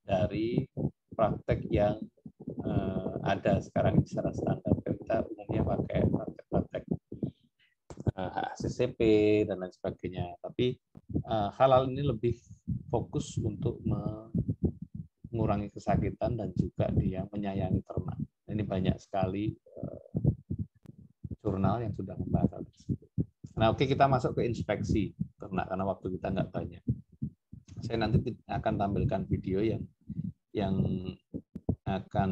dari praktek yang ada sekarang secara standar. Kita umumnya pakai praktek-praktek HACCP dan lain sebagainya, tapi halal ini lebih fokus untuk mengurangi kesakitan dan juga dia menyayangi ternak. Ini banyak sekali jurnal yang sudah membahas hal tersebut. Nah, oke, kita masuk ke inspeksi ternak karena waktu kita nggak banyak. Saya nanti akan tampilkan video yang akan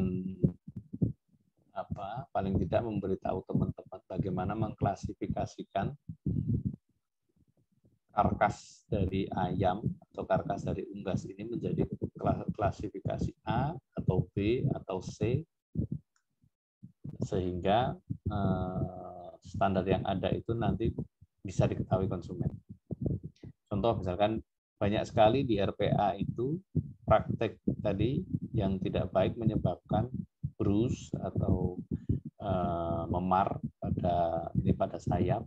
paling tidak memberitahu teman-teman bagaimana mengklasifikasikan karkas dari ayam atau karkas dari unggas ini menjadi klasifikasi A atau B atau C, sehingga standar yang ada itu nanti bisa diketahui konsumen. Contoh misalkan banyak sekali di RPA itu praktek tadi yang tidak baik menyebabkan bruise atau memar pada sayap.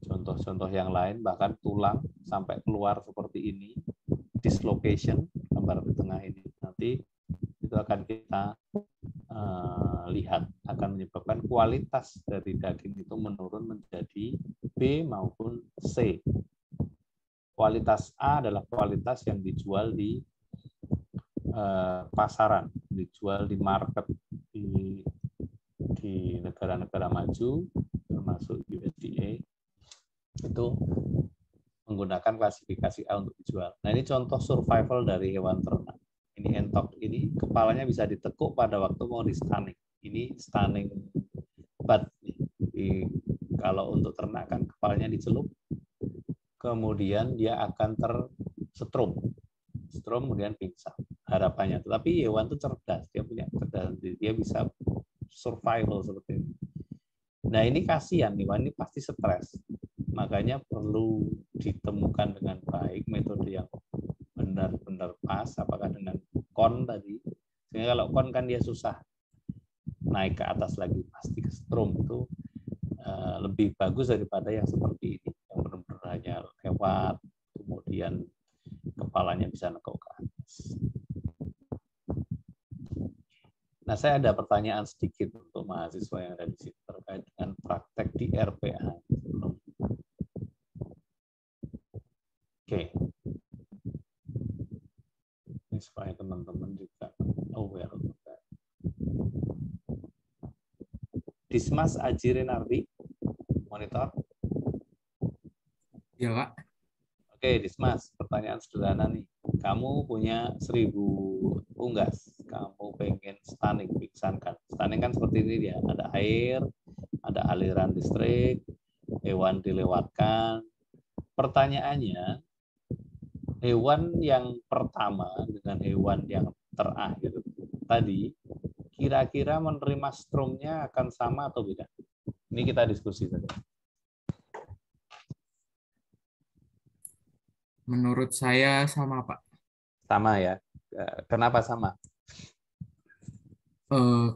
Contoh-contoh yang lain bahkan tulang sampai keluar seperti ini, dislocation, gambar di tengah ini nanti itu akan kita lihat akan menyebabkan kualitas dari daging itu menurun menjadi B maupun C. Kualitas A adalah kualitas yang dijual di pasaran, dijual di market di negara-negara maju termasuk USDA, itu menggunakan klasifikasi A untuk dijual. Nah, ini contoh survival dari hewan ternak. Ini entok, ini kepalanya bisa ditekuk pada waktu mau di stunning. Ini stunning but kalau untuk ternak kan kepalanya dicelup, kemudian dia akan tersetrum, kemudian pingsan harapannya. Tetapi hewan itu cerdas, dia punya kecerdasan, dia bisa survival seperti ini. Nah, ini kasihan, hewan ini pasti stres. Makanya perlu ditemukan dengan baik metode yang benar-benar pas, apakah dengan kon tadi. Sehingga kalau kon kan dia susah naik ke atas lagi, pasti ke strom itu lebih bagus daripada yang seperti ini, yang benar-benar hanya lewat, kemudian kepalanya bisa nekuk ke atas. Nah, saya ada pertanyaan sedikit untuk mahasiswa yang ada di sini terkait dengan praktek di RPA. Oke. Ini supaya teman-teman juga aware. Dismas Ajirinardi, monitor.
Ya, Pak.
Oke, Dismas, pertanyaan sederhana nih. Kamu punya 1000 unggas, kamu pengen stunning, pingsankan. Stunning kan seperti ini dia, ada air, ada aliran listrik, hewan dilewatkan. Pertanyaannya, hewan yang pertama dengan hewan yang terakhir tadi, kira-kira menerima stromnya akan sama atau beda? Ini kita diskusi saja.
Menurut saya sama, Pak.
Sama ya. Kenapa sama?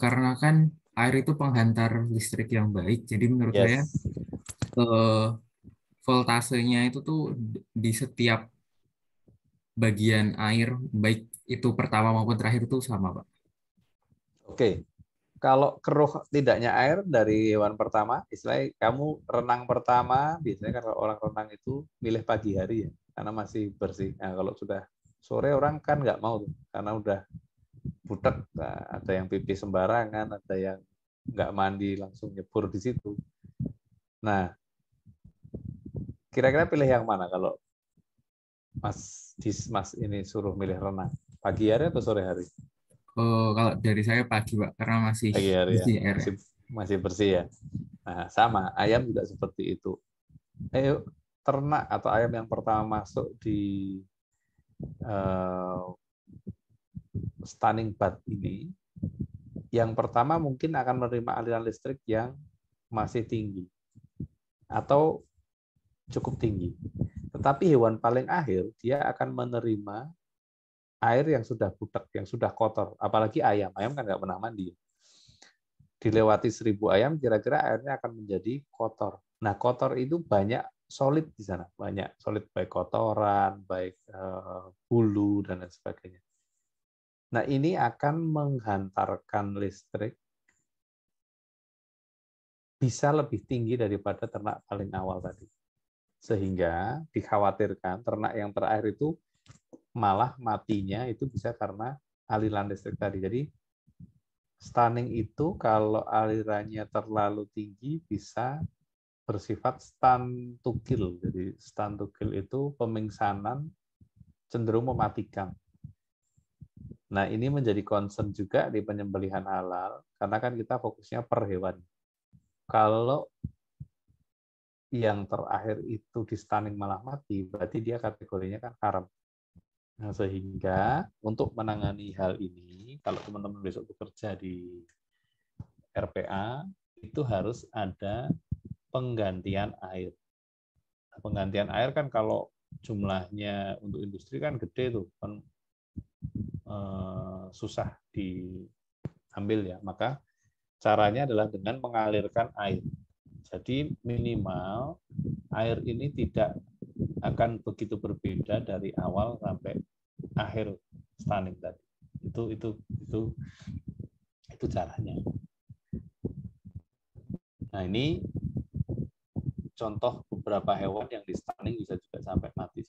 Karena kan air itu penghantar listrik yang baik. Jadi menurut saya voltasenya itu tuh di setiap bagian air, baik itu pertama maupun terakhir itu sama, Pak.
Oke. Kalau keruh tidaknya air dari hewan pertama, istilahnya kamu renang pertama, biasanya kalau orang renang itu milih pagi hari ya, karena masih bersih. Nah, kalau sudah sore orang kan nggak mau tuh, karena udah butek. Nah, ada yang pipis sembarangan, ada yang nggak mandi langsung nyebur di situ. Nah, kira-kira pilih yang mana kalau Mas Dismas ini suruh milih renang? Pagi hari atau sore hari?
Kalau dari saya pagi, Pak, karena masih bersih
ya. Masih bersih ya. Nah, sama, ayam juga seperti itu. Ternak atau ayam yang pertama masuk di stunning bath ini, yang pertama mungkin akan menerima aliran listrik yang masih tinggi atau cukup tinggi. Tetapi hewan paling akhir, dia akan menerima air yang sudah butek, yang sudah kotor. Apalagi ayam. Ayam kan nggak pernah mandi. dilewati 1000 ayam, kira-kira airnya akan menjadi kotor. Nah, kotor itu banyak solid di sana, banyak solid, baik kotoran, baik bulu dan lain sebagainya. Nah, ini akan menghantarkan listrik bisa lebih tinggi daripada ternak paling awal tadi. Sehingga dikhawatirkan ternak yang terakhir itu malah matinya itu bisa karena aliran listrik tadi. Jadi stunning itu kalau alirannya terlalu tinggi bisa bersifat stun to kill. Jadi stun to kill itu pemingsanan cenderung mematikan. Nah, ini menjadi concern juga di penyembelihan halal karena kan kita fokusnya per hewan. Kalau yang terakhir itu di stunning malah mati, berarti dia kategorinya kan haram. Nah, sehingga untuk menangani hal ini, kalau teman-teman besok bekerja di RPA, itu harus ada penggantian air. Nah, penggantian air kan kalau jumlahnya untuk industri kan gede tuh, kan susah diambil ya. Maka caranya adalah dengan mengalirkan air. Jadi minimal air ini tidak akan begitu berbeda dari awal sampai akhir stunning tadi. Itu caranya. Nah, ini contoh beberapa hewan yang di stunning bisa juga sampai mati.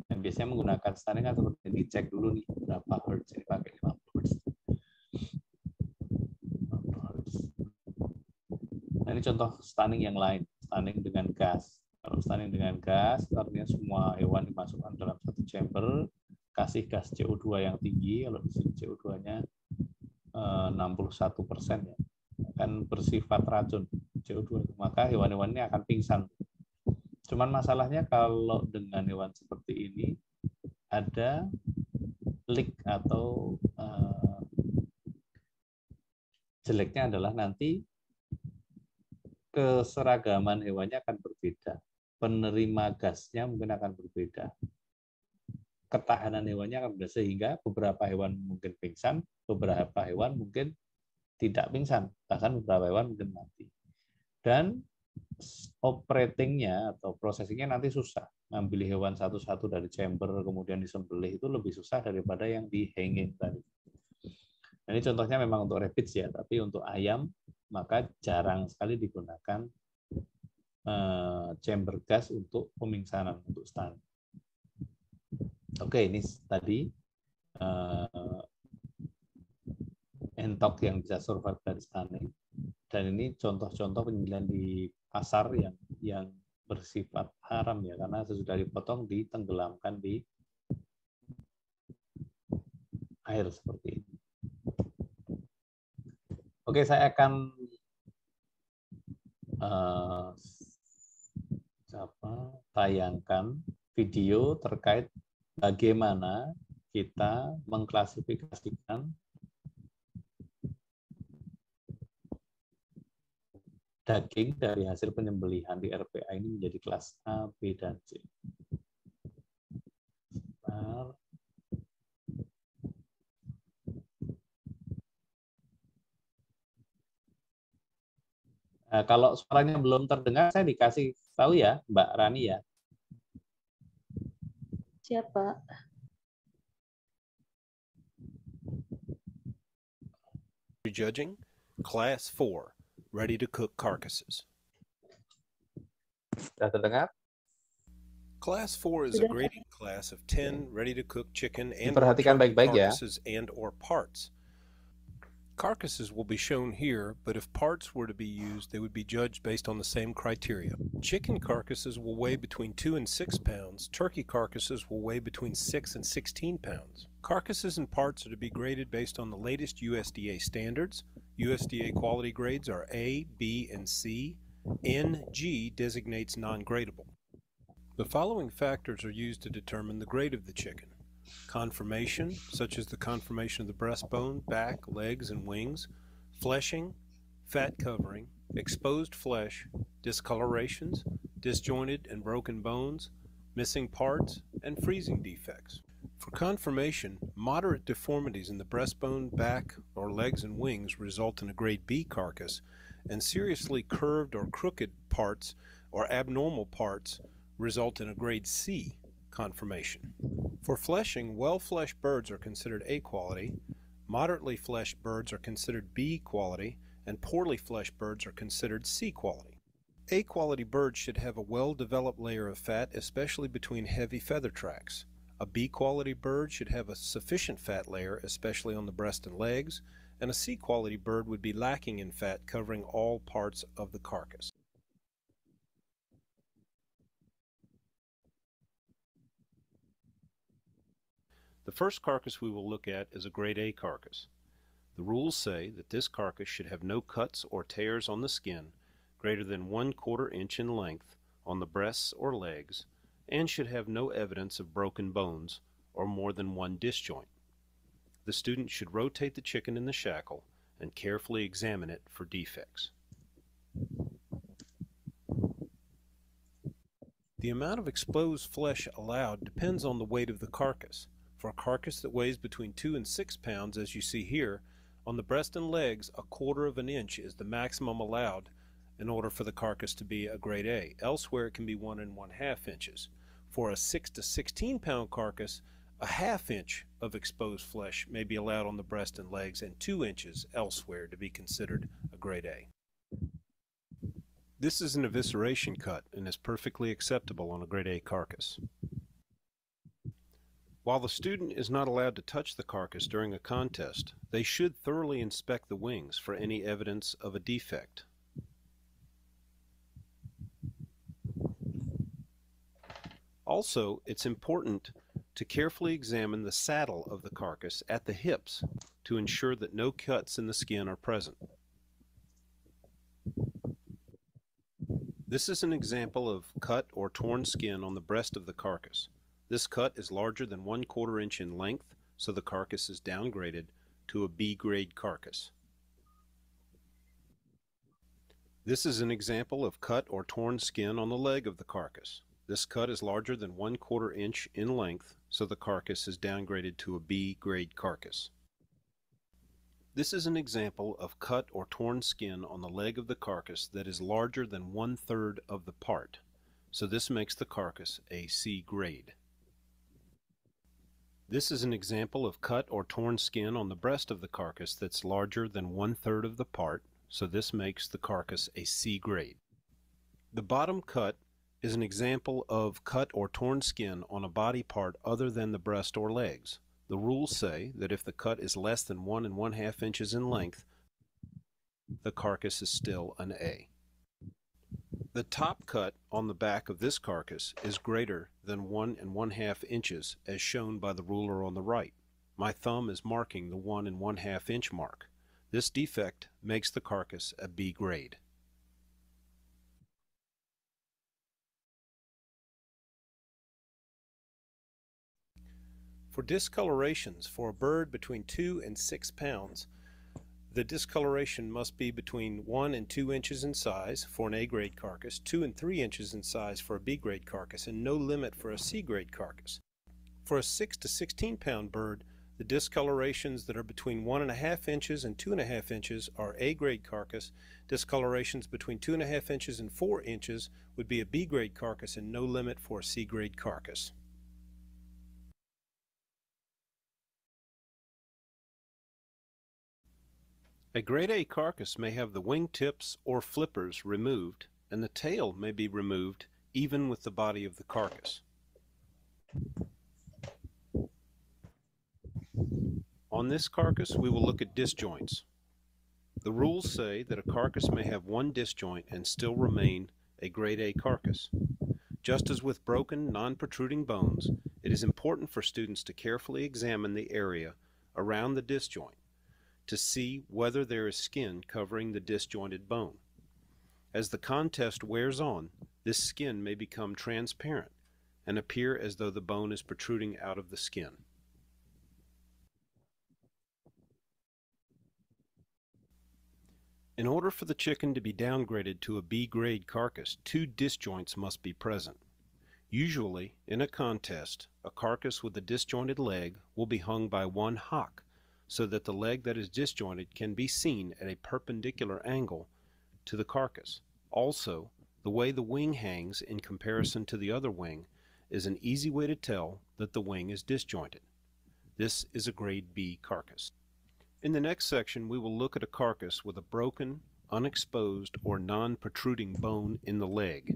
Dan biasanya menggunakan stunning kan seperti dicek dulu nih berapa hertz, ini pakai 50 hertz. Nah, ini contoh stunning yang lain, stunning dengan gas. Kalau stunning dengan gas, artinya semua hewan dimasukkan dalam satu chamber, kasih gas CO2 yang tinggi, kalau di sini CO2-nya 61% ya, akan bersifat racun CO2, maka hewan-hewan ini akan pingsan. Cuman masalahnya kalau dengan hewan seperti ini, ada leak atau jeleknya adalah nanti keseragaman hewannya akan berbeda. Penerima gasnya mungkin akan berbeda. Ketahanan hewannya akan berbeda, sehingga beberapa hewan mungkin pingsan, beberapa hewan mungkin tidak pingsan, bahkan beberapa hewan mungkin mati. Dan operatingnya atau processingnya nanti susah. Ngambil hewan satu-satu dari chamber, kemudian disembelih, itu lebih susah daripada yang di hanging tadi. Nah, ini contohnya memang untuk rabbits ya, tapi untuk ayam, maka jarang sekali digunakan chamber gas untuk pemingsanan, untuk stun. Oke, ini tadi entok yang bisa survive dari stunning. Dan ini contoh-contoh penyembelihan di pasar yang bersifat haram ya, karena sesudah dipotong ditenggelamkan di air seperti ini. Oke, saya akan tayangkan video terkait bagaimana kita mengklasifikasikan daging dari hasil penyembelihan di RPA ini menjadi kelas A, B, dan C. Nah, kalau suaranya belum terdengar, saya dikasih tahu ya, Mbak Rani ya.
Siapa?
Prejudging, Class 4, ready to cook carcasses.
Sudah terdengar?
Class 4 is a grading class of 10 ready to cook chicken and carcasses and or parts. Carcasses will be shown here, but if parts were to be used, they would be judged based on the same criteria. Chicken carcasses will weigh between 2 and 6 pounds. Turkey carcasses will weigh between 6 and 16 pounds. Carcasses and parts are to be graded based on the latest USDA standards. USDA quality grades are A, B, and C. NG designates non-gradable. The following factors are used to determine the grade of the chicken. Conformation, such as the conformation of the breastbone, back, legs, and wings, fleshing, fat covering, exposed flesh, discolorations, disjointed and broken bones, missing parts, and freezing defects. For conformation, moderate deformities in the breastbone, back, or legs and wings result in a grade B carcass, and seriously curved or crooked parts or abnormal parts result in a grade C conformation. For fleshing, well-fleshed birds are considered A quality, moderately fleshed birds are considered B quality, and poorly fleshed birds are considered C quality. A quality birds should have a well-developed layer of fat, especially between heavy feather tracts. A B quality bird should have a sufficient fat layer, especially on the breast and legs, and a C quality bird would be lacking in fat covering all parts of the carcass. The first carcass we will look at is a grade A carcass. The rules say that this carcass should have no cuts or tears on the skin greater than 1/4 inch in length on the breasts or legs, and should have no evidence of broken bones or more than one disjoint. The student should rotate the chicken in the shackle and carefully examine it for defects. The amount of exposed flesh allowed depends on the weight of the carcass. For a carcass that weighs between 2 and 6 pounds, as you see here, on the breast and legs, 1/4 inch is the maximum allowed in order for the carcass to be a grade A. Elsewhere it can be 1 1/2 inches. For a 6 to 16 pound carcass, 1/2 inch of exposed flesh may be allowed on the breast and legs, and 2 inches elsewhere to be considered a grade A. This is an evisceration cut and is perfectly acceptable on a grade A carcass. While the student is not allowed to touch the carcass during a contest, they should thoroughly inspect the wings for any evidence of a defect. Also, it's important to carefully examine the saddle of the carcass at the hips to ensure that no cuts in the skin are present. This is an example of cut or torn skin on the breast of the carcass. This cut is larger than 1/4 inch in length, so the carcass is downgraded to a B grade carcass. This is an example of cut or torn skin on the leg of the carcass. This cut is larger than 1/4 inch in length, so the carcass is downgraded to a B grade carcass. This is an example of cut or torn skin on the leg of the carcass that is larger than 1/3 of the part, so this makes the carcass a C grade. This is an example of cut or torn skin on the breast of the carcass that's larger than 1/3 of the part, so this makes the carcass a C grade. The bottom cut is an example of cut or torn skin on a body part other than the breast or legs. The rules say that if the cut is less than 1 1/2 inches in length, the carcass is still an A. The top cut on the back of this carcass is greater than 1 1/2 inches as shown by the ruler on the right. My thumb is marking the 1 1/2 inch mark. This defect makes the carcass a B grade. For discolorations for a bird between 2 and 6 pounds, the discoloration must be between 1 and 2 inches in size for an A grade carcass, 2 and 3 inches in size for a B grade carcass, and no limit for a C grade carcass. For a 6 to 16 pound bird, the discolorations that are between 1 1/2 inches and 2 1/2 inches are A grade carcass. Discolorations between 2 1/2 inches and 4 inches would be a B grade carcass, and no limit for a C grade carcass. A grade A carcass may have the wing tips or flippers removed, and the tail may be removed even with the body of the carcass. On this carcass, we will look at disjoints. The rules say that a carcass may have one disjoint and still remain a grade A carcass. Just as with broken, non-protruding bones, it is important for students to carefully examine the area around the disjoint to see whether there is skin covering the disjointed bone. As the contest wears on, this skin may become transparent and appear as though the bone is protruding out of the skin. In order for the chicken to be downgraded to a B grade carcass, 2 disjoints must be present. Usually, in a contest, a carcass with a disjointed leg will be hung by one hock, so that the leg that is disjointed can be seen at a perpendicular angle to the carcass. Also, the way the wing hangs in comparison to the other wing is an easy way to tell that the wing is disjointed. This is a grade B carcass. In the next section, we will look at a carcass with a broken, unexposed, or non-protruding bone in the leg.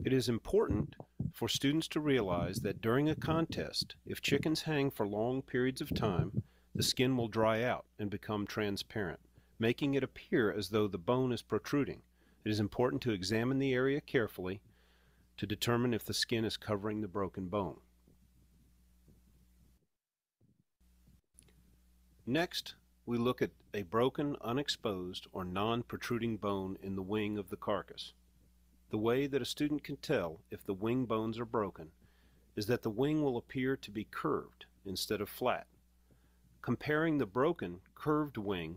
It is important for students to realize that during a contest, if chickens hang for long periods of time, the skin will dry out and become transparent, making it appear as though the bone is protruding. It is important to examine the area carefully to determine if the skin is covering the broken bone. Next, we look at a broken, unexposed, or non-protruding bone in the wing of the carcass. The way that a student can tell if the wing bones are broken is that the wing will appear to be curved instead of flat. Comparing the broken, curved wing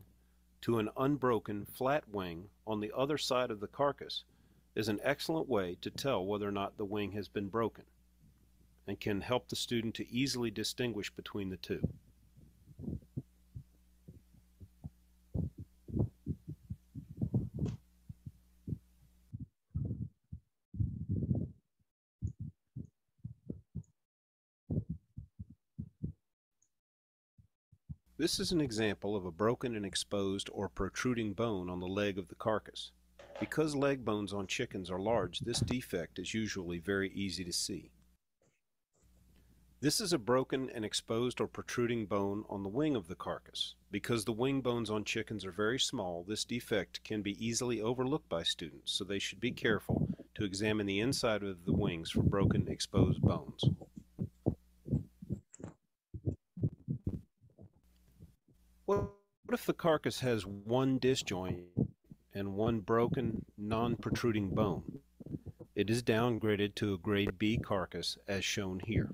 to an unbroken, flat wing on the other side of the carcass is an excellent way to tell whether or not the wing has been broken, and can help the student to easily distinguish between the two. This is an example of a broken and exposed or protruding bone on the leg of the carcass. Because leg bones on chickens are large, this defect is usually very easy to see. This is a broken and exposed or protruding bone on the wing of the carcass. Because the wing bones on chickens are very small, this defect can be easily overlooked by students, so they should be careful to examine the inside of the wings for broken, exposed bones. What if the carcass has one disjoint and one broken, non-protruding bone? It is downgraded to a grade B carcass as shown here.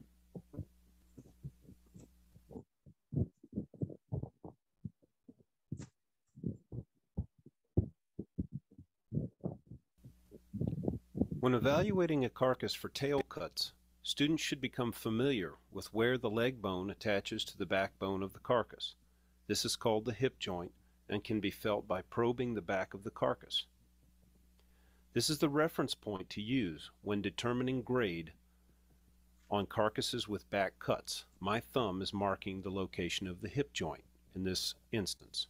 When evaluating a carcass for tail cuts, students should become familiar with where the leg bone attaches to the backbone of the carcass. This is called the hip joint and can be felt by probing the back of the carcass. This is the reference point to use when determining grade on carcasses with back cuts. My thumb is marking the location of the hip joint in this instance.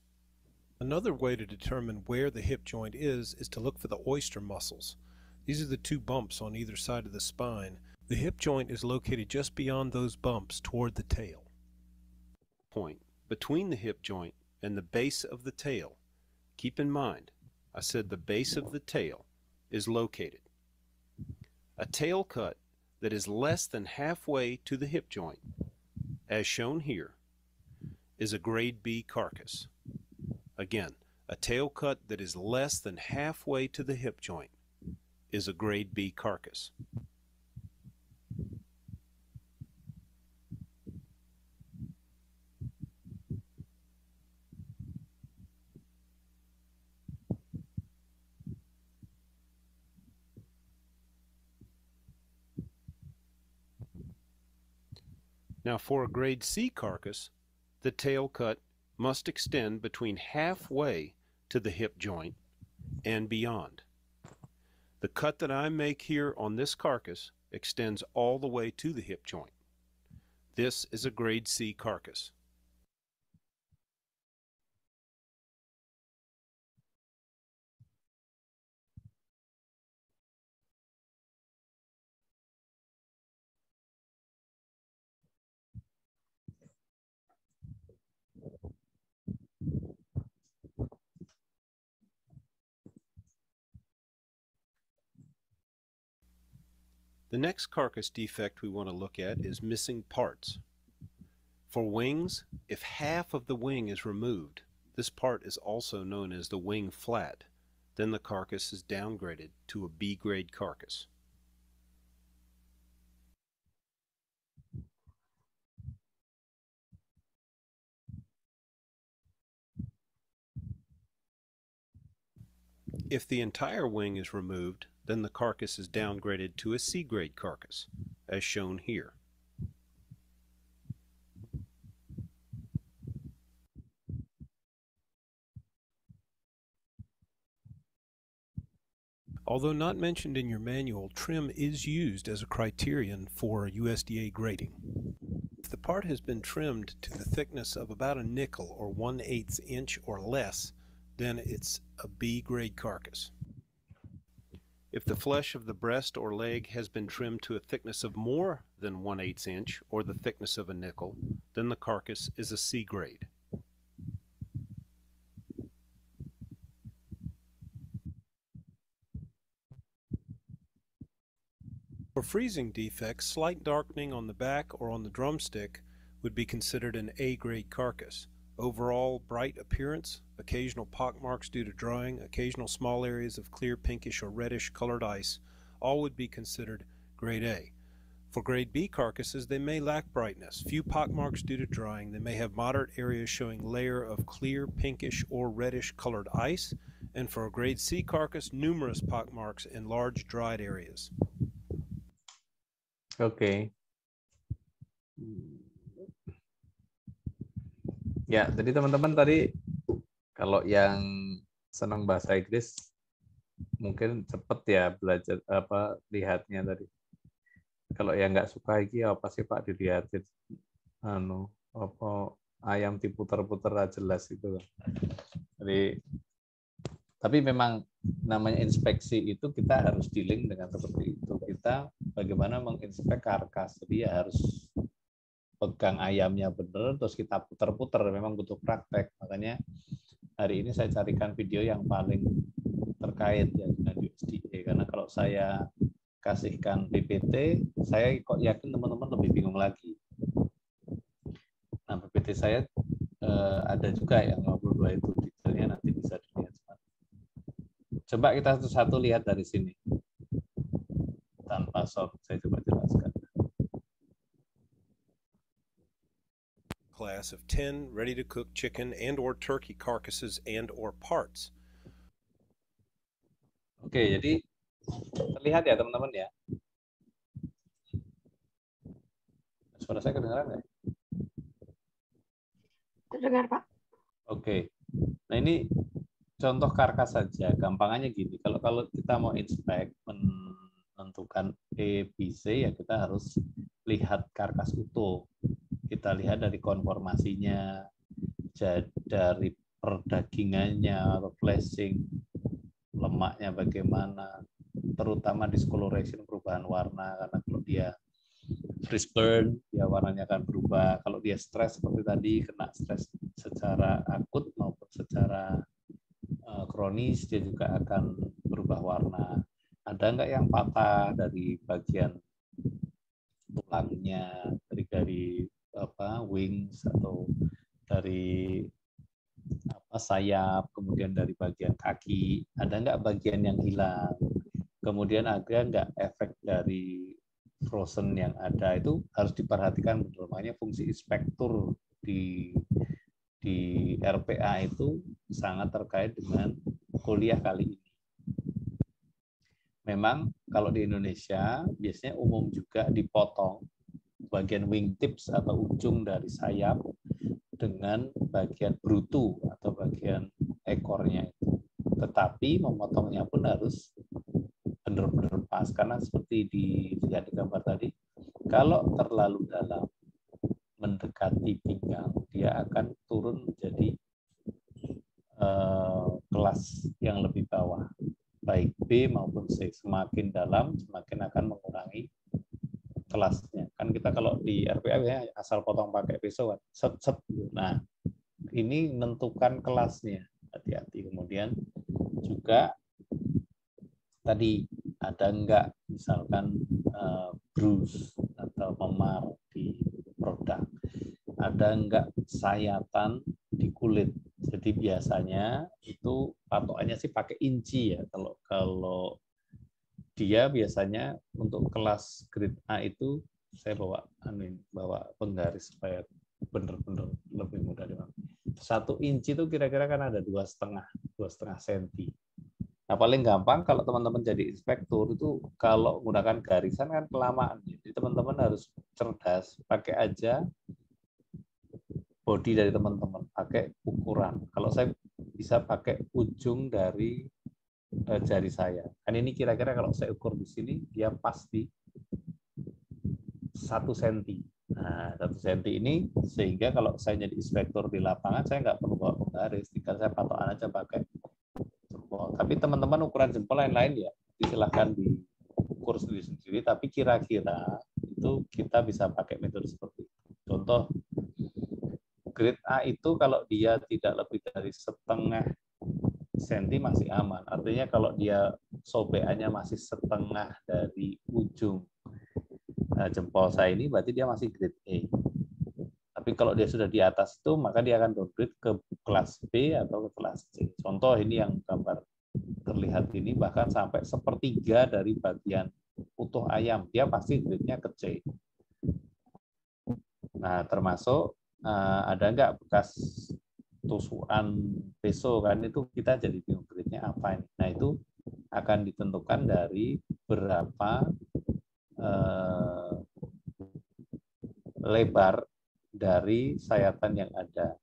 Another way to determine where the hip joint is to look for the oyster muscles. These are the two bumps on either side of the spine. The hip joint is located just beyond those bumps toward the tail. Point between the hip joint and the base of the tail. Keep in mind, I said the base of the tail is located. A tail cut that is less than halfway to the hip joint, as shown here, is a grade B carcass. Again, a tail cut that is less than halfway to the hip joint is a grade B carcass. Now for a grade C carcass, the tail cut must extend between halfway to the hip joint and beyond. The cut that I make here on this carcass extends all the way to the hip joint. This is a grade C carcass. The next carcass defect we want to look at is missing parts. For wings, if half of the wing is removed, this part is also known as the wing flat. Then the carcass is downgraded to a B grade carcass. If the entire wing is removed, then the carcass is downgraded to a C-grade carcass, as shown here. Although not mentioned in your manual, trim is used as a criterion for USDA grading. If the part has been trimmed to the thickness of about a nickel or 1/8 inch or less, then it's a B grade carcass. If the flesh of the breast or leg has been trimmed to a thickness of more than 1/8 inch or the thickness of a nickel, then the carcass is a C grade. For freezing defects, slight darkening on the back or on the drumstick would be considered an A-grade carcass. Overall, bright appearance, occasional pockmarks due to drying, occasional small areas of clear pinkish or reddish colored ice, all would be considered grade A. For grade B carcasses, they may lack brightness, few pockmarks due to drying, they may have moderate areas showing layer of clear pinkish or reddish colored ice, and for a grade C carcass, numerous pockmarks and large dried areas.
Oke. Ya, jadi teman-teman tadi kalau yang senang bahasa Inggris mungkin cepet ya belajar lihatnya tadi. Kalau yang nggak suka iki apa sih Pak dilihatin ayam diputer-puter jelas itu. Jadi tapi memang namanya inspeksi itu kita harus dealing dengan seperti itu. Kita bagaimana menginspek karkas. Jadi ya harus pegang ayamnya benar, terus kita putar-putar. Memang butuh praktek. Makanya hari ini saya carikan video yang paling terkait ya dengan USDA. Karena kalau saya kasihkan PPT, saya kok yakin teman-teman lebih bingung lagi. Nah, PPT saya ada juga yang 52 itu detailnya nanti bisa dilihat. Coba kita satu-satu lihat dari sini. Tanpa soft, saya coba jelaskan.
Class of 10 ready-to-cook chicken and or turkey carcasses and or parts.
Oke, jadi terlihat ya teman-teman ya. Suara saya kedengaran nggak?
Terdengar, Pak.
Oke. Nah, ini contoh karkas saja, gampangannya gini. Kalau kita mau inspek menentukan A, B, C, ya kita harus lihat karkas utuh. Kita lihat dari konformasinya, dari perdagingannya, flashing, lemaknya bagaimana, terutama discoloration, perubahan warna, karena kalau dia freeze burn, ya warnanya akan berubah. Kalau dia stres seperti tadi, kena stres secara akut maupun secara kronis, dia juga akan berubah warna. Ada nggak yang patah dari bagian tulangnya, dari wings atau dari sayap, kemudian dari bagian kaki, ada nggak bagian yang hilang, kemudian ada nggak efek dari frozen yang ada, itu harus diperhatikan. Makanya fungsi inspektur di RPA itu sangat terkait dengan kuliah kali ini. Memang kalau di Indonesia biasanya umum juga dipotong bagian wingtips atau ujung dari sayap dengan bagian brutu atau bagian ekornya itu. Tetapi memotongnya pun harus benar-benar pas, karena seperti dilihat di gambar tadi, kalau terlalu dalam mendekati pinggang, dia akan turun menjadi kelas yang lebih bawah, baik B maupun C. Semakin dalam, semakin akan mengurangi kelasnya. Kan kita kalau di RPA ya asal potong pakai pisau, set. Nah, ini menentukan kelasnya. Hati-hati. Kemudian juga tadi ada enggak misalkan bruise atau memar di produk, ada enggak sayatan di kulit. Jadi biasanya itu patokannya sih pakai inci ya. Kalau dia biasanya untuk kelas grade A itu saya bawa penggaris supaya benar-benar lebih mudah dimana. 1 inci itu kira-kira kan ada 2,5 senti. Nah, paling gampang kalau teman-teman jadi inspektur itu kalau menggunakan garisan kan kelamaan. Jadi teman-teman harus cerdas, pakai aja body dari teman-teman, pakai ukuran. Kalau saya bisa pakai ujung dari jari saya. Kan ini kira-kira kalau saya ukur di sini, dia pasti 1 cm. Nah, 1 cm ini sehingga kalau saya jadi inspektur di lapangan, saya nggak perlu bawa penggaris, tinggal saya patokan aja pakai jempol. Tapi teman-teman ukuran jempol lain-lain ya, silahkan diukur sendiri-sendiri, tapi kira-kira itu kita bisa pakai metode seperti itu. Contoh, grade A itu kalau dia tidak lebih dari 0,5 cm masih aman. Artinya kalau dia sobekannya masih 1/2 dari ujung jempol saya ini, berarti dia masih grade A. Tapi kalau dia sudah di atas itu, maka dia akan downgrade ke kelas B atau ke kelas C. Contoh ini yang gambar terlihat ini, bahkan sampai 1/3 dari bagian utuh ayam, dia pasti grade-nya ke C. Nah, termasuk ada nggak bekas tusukan peso kan, itu kita jadi bingung grade-nya apa ini. Nah, itu akan ditentukan dari berapa lebar dari sayatan yang ada.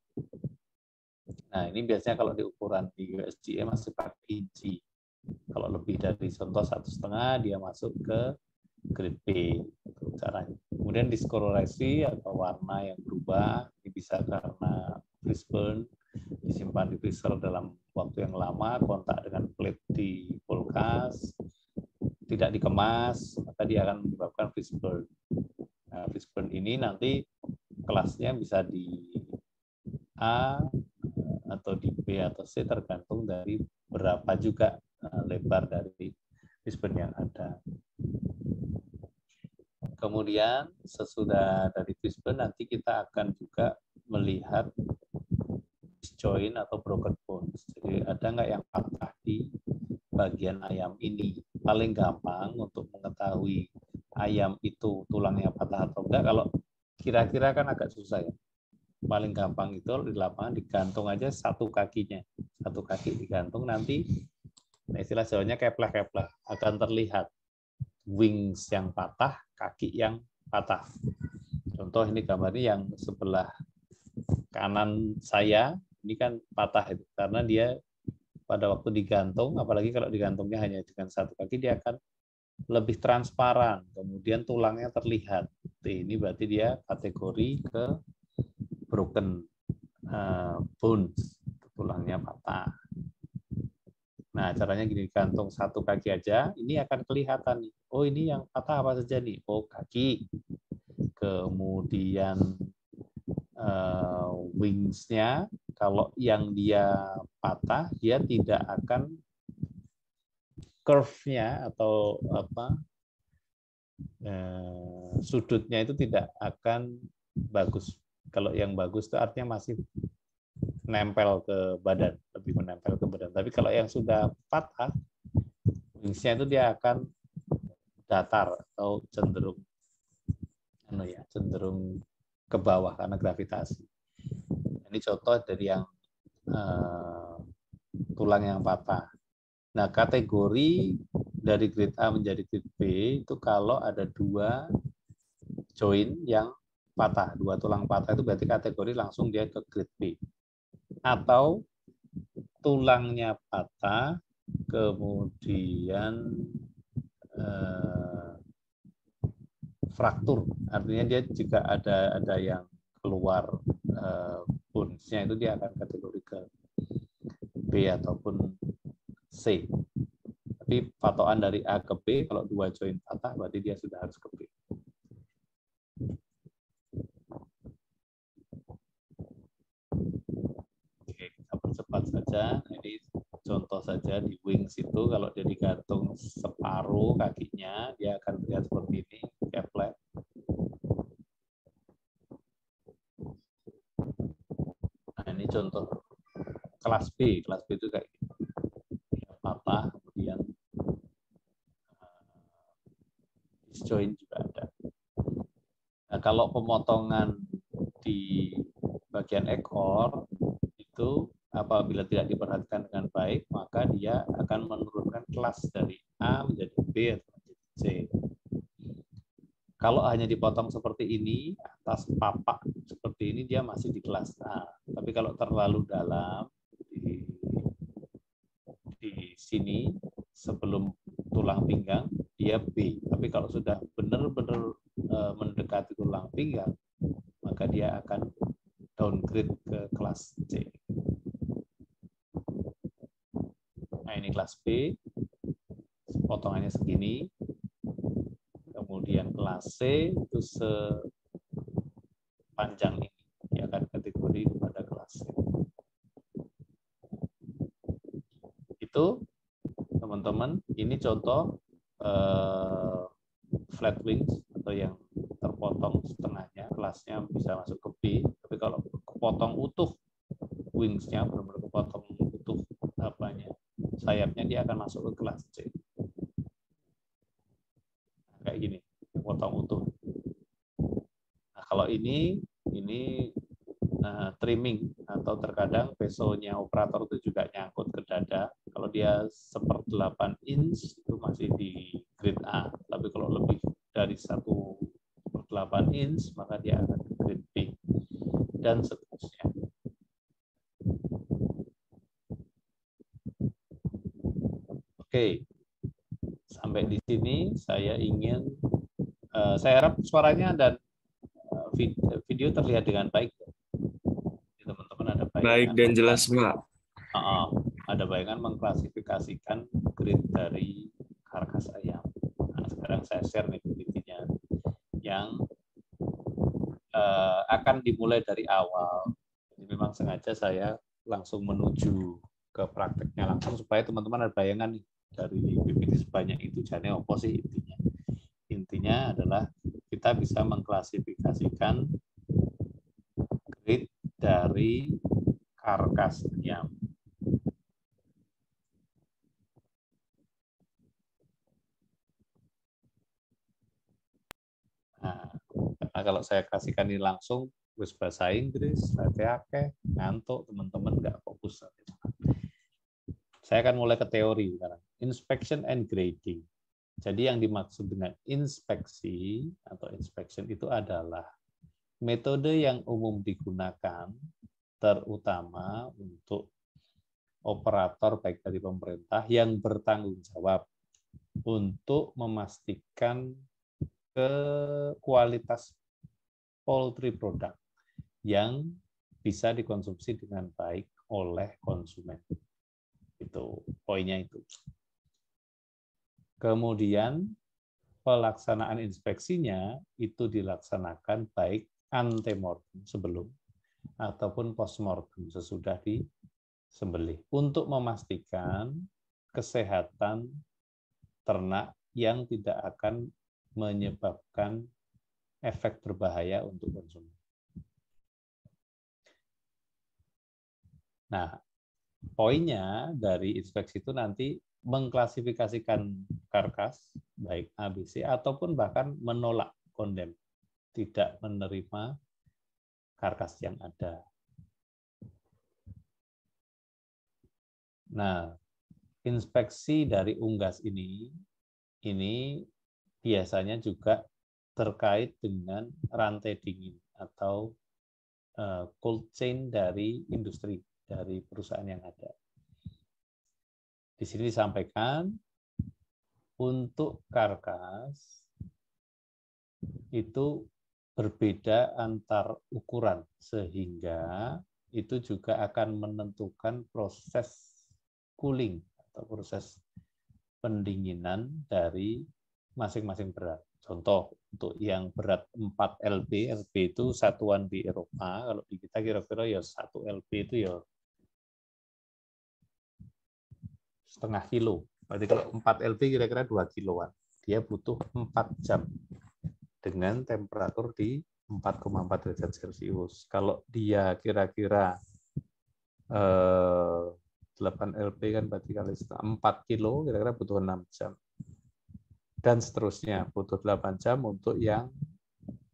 Nah, ini biasanya kalau di ukuran di USGA masih pakai inci. Kalau lebih dari contoh 1,5, dia masuk ke grade B. Itu caranya. Kemudian diskolorasi atau warna yang berubah, ini bisa karena freeze burn, disimpan di freezer dalam waktu yang lama, kontak dengan plate di kulkas, tidak dikemas, maka dia akan menyebabkan freeze burn. Nah, freeze burn ini nanti kelasnya bisa di A atau di B atau C, tergantung dari berapa juga lebar dari freeze burn yang ada. Kemudian sesudah dari freeze burn nanti kita akan juga melihat disjoint atau broken bones. Jadi ada nggak yang patah di bagian ayam ini? Paling gampang untuk mengetahui ayam itu tulangnya patah atau enggak, kalau kira-kira kan agak susah ya. Paling gampang itu di lapangan digantung aja satu kakinya. Satu kaki digantung, nanti istilah Jawanya kepleh-kepleh, akan terlihat wings yang patah, kaki yang patah. Contoh ini gambarnya yang sebelah kanan saya, ini kan patah itu, karena dia pada waktu digantung, apalagi kalau digantungnya hanya dengan satu kaki, dia akan lebih transparan, kemudian tulangnya terlihat. Ini berarti dia kategori ke broken bones, tulangnya patah. Nah, caranya gini, gantung satu kaki aja, ini akan kelihatan nih. Oh, ini yang patah apa saja nih? Oh, kaki. Kemudian wings-nya, kalau yang dia patah, dia tidak akan curve-nya atau apa sudutnya itu tidak akan bagus. Kalau yang bagus itu artinya masih nempel ke badan, lebih menempel ke badan. Tapi kalau yang sudah patah, wings-nya itu dia akan datar atau cenderung ke bawah karena gravitasi. Ini contoh dari yang tulang yang patah. Nah, kategori dari grade A menjadi grade B itu kalau ada 2 joint yang patah, 2 tulang patah, itu berarti kategori langsung dia ke grade B. Atau tulangnya patah, kemudian fraktur, artinya dia jika ada yang keluar bones-nya, itu dia akan kategori ke B ataupun C. Tapi patokan dari A ke B, kalau 2 joint patah, berarti dia sudah harus ke B. Oke, kita percepat saja. Ini contoh saja di wings itu, kalau dia digantung separuh kakinya, dia akan terlihat seperti ini, keplek. Nah, ini contoh kelas B. Kelas B itu kayak gitu. Patah, kemudian disjoint juga ada. Nah, kalau pemotongan di bagian ekor itu apabila tidak diperhatikan dengan baik, maka dia akan menurunkan kelas dari A menjadi B atau menjadi C. Kalau hanya dipotong seperti ini, atas papak seperti ini, dia masih di kelas A. Tapi kalau terlalu dalam, di sini, sebelum tulang pinggang, dia B. Tapi kalau sudah benar-benar mendekati tulang pinggang, maka dia akan downgrade ke kelas C. Nah, ini kelas B, potongannya segini. Kemudian kelas C itu sepanjang ini, ya kan, kategori pada kelas C. Itu teman-teman, ini contoh flat wings atau yang terpotong setengahnya, kelasnya bisa masuk ke B. Tapi kalau kepotong utuh wingsnya, benar-benar kepotong utuh sayapnya, dia akan masuk ke kelas C. Kayak gini, potong utuh. Nah, kalau ini trimming, atau terkadang pesonya operator itu juga nyangkut ke dada. Kalau dia 1/8 inch itu masih di grade A, tapi kalau lebih dari 1/8 inch maka dia akan ke grade B, dan seterusnya. Oke. Sampai di sini saya ingin, saya harap suaranya dan video terlihat dengan baik. Teman-teman ada bayangan.
Baik dan jelas, Pak.
Ada bayangan mengklasifikasikan grade dari karkas ayam. Nah, sekarang saya share nih videonya yang akan dimulai dari awal. Jadi memang sengaja saya langsung menuju ke prakteknya langsung supaya teman-teman ada bayangan nih. Dari PPT sebanyak itu, jadi apa sih intinya? Intinya adalah kita bisa mengklasifikasikan grade dari karkas ayam. Nah, karena kalau saya kasihkan ini langsung, wis bahasa Inggris, akeh ngantuk, teman-teman nggak fokus. Saya akan mulai ke teori sekarang. Inspection and grading. Jadi yang dimaksud dengan inspeksi atau inspection itu adalah metode yang umum digunakan terutama untuk operator baik dari pemerintah yang bertanggung jawab untuk memastikan kualitas poultry product yang bisa dikonsumsi dengan baik oleh konsumen. Itu poinnya itu. Kemudian pelaksanaan inspeksinya itu dilaksanakan baik antemortem sebelum ataupun postmortem sesudah disembelih untuk memastikan kesehatan ternak yang tidak akan menyebabkan efek berbahaya untuk konsumen. Nah, poinnya dari inspeksi itu nanti mengklasifikasikan karkas, baik ABC, ataupun bahkan menolak kondem, tidak menerima karkas yang ada. Nah, inspeksi dari unggas ini biasanya juga terkait dengan rantai dingin atau cold chain dari industri, dari perusahaan yang ada. Di sini disampaikan untuk karkas itu berbeda antar ukuran sehingga itu juga akan menentukan proses cooling atau proses pendinginan dari masing-masing berat. Contoh untuk yang berat 4 lb, lb itu satuan di Eropa, kalau di kita kira-kira ya 1 lb itu ya setengah kilo. Berarti kalau 4 lb kira-kira 2 kiloan. Dia butuh 4 jam dengan temperatur di 4,4 derajat Celcius. Kalau dia kira-kira 8 lb kan berarti kali 4 kilo kira-kira butuh 6 jam. Dan seterusnya butuh 8 jam untuk yang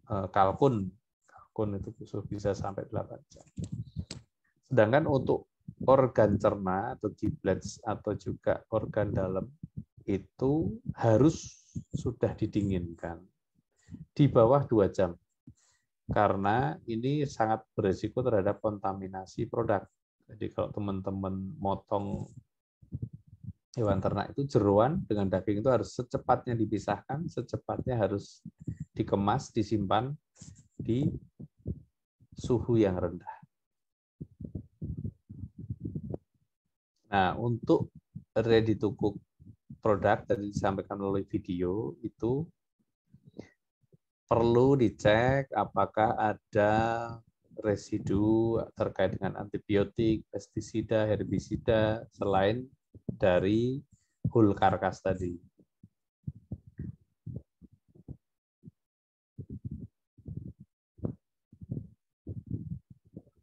kalkun. Kalkun itu bisa sampai 8 jam. Sedangkan untuk organ cerna atau giblets atau juga organ dalam itu harus sudah didinginkan di bawah 2 jam. Karena ini sangat berisiko terhadap kontaminasi produk. Jadi kalau teman-teman motong hewan ternak itu jeroan dengan daging itu harus secepatnya dipisahkan, secepatnya harus dikemas, disimpan di suhu yang rendah. Nah, untuk ready to cook produk tadi disampaikan oleh video itu perlu dicek apakah ada residu terkait dengan antibiotik, pestisida, herbisida selain dari whole karkas tadi.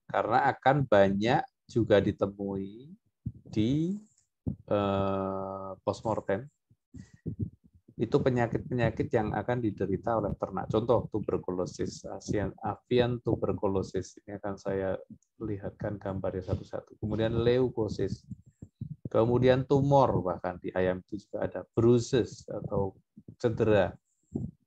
Karena akan banyak juga ditemui di postmortem itu penyakit-penyakit yang akan diderita oleh ternak. Contoh tuberkulosis, avian tuberkulosis. Ini akan saya lihatkan gambarnya satu-satu. Kemudian leukosis. Kemudian tumor, bahkan di ayam itu juga ada bruises atau cedera.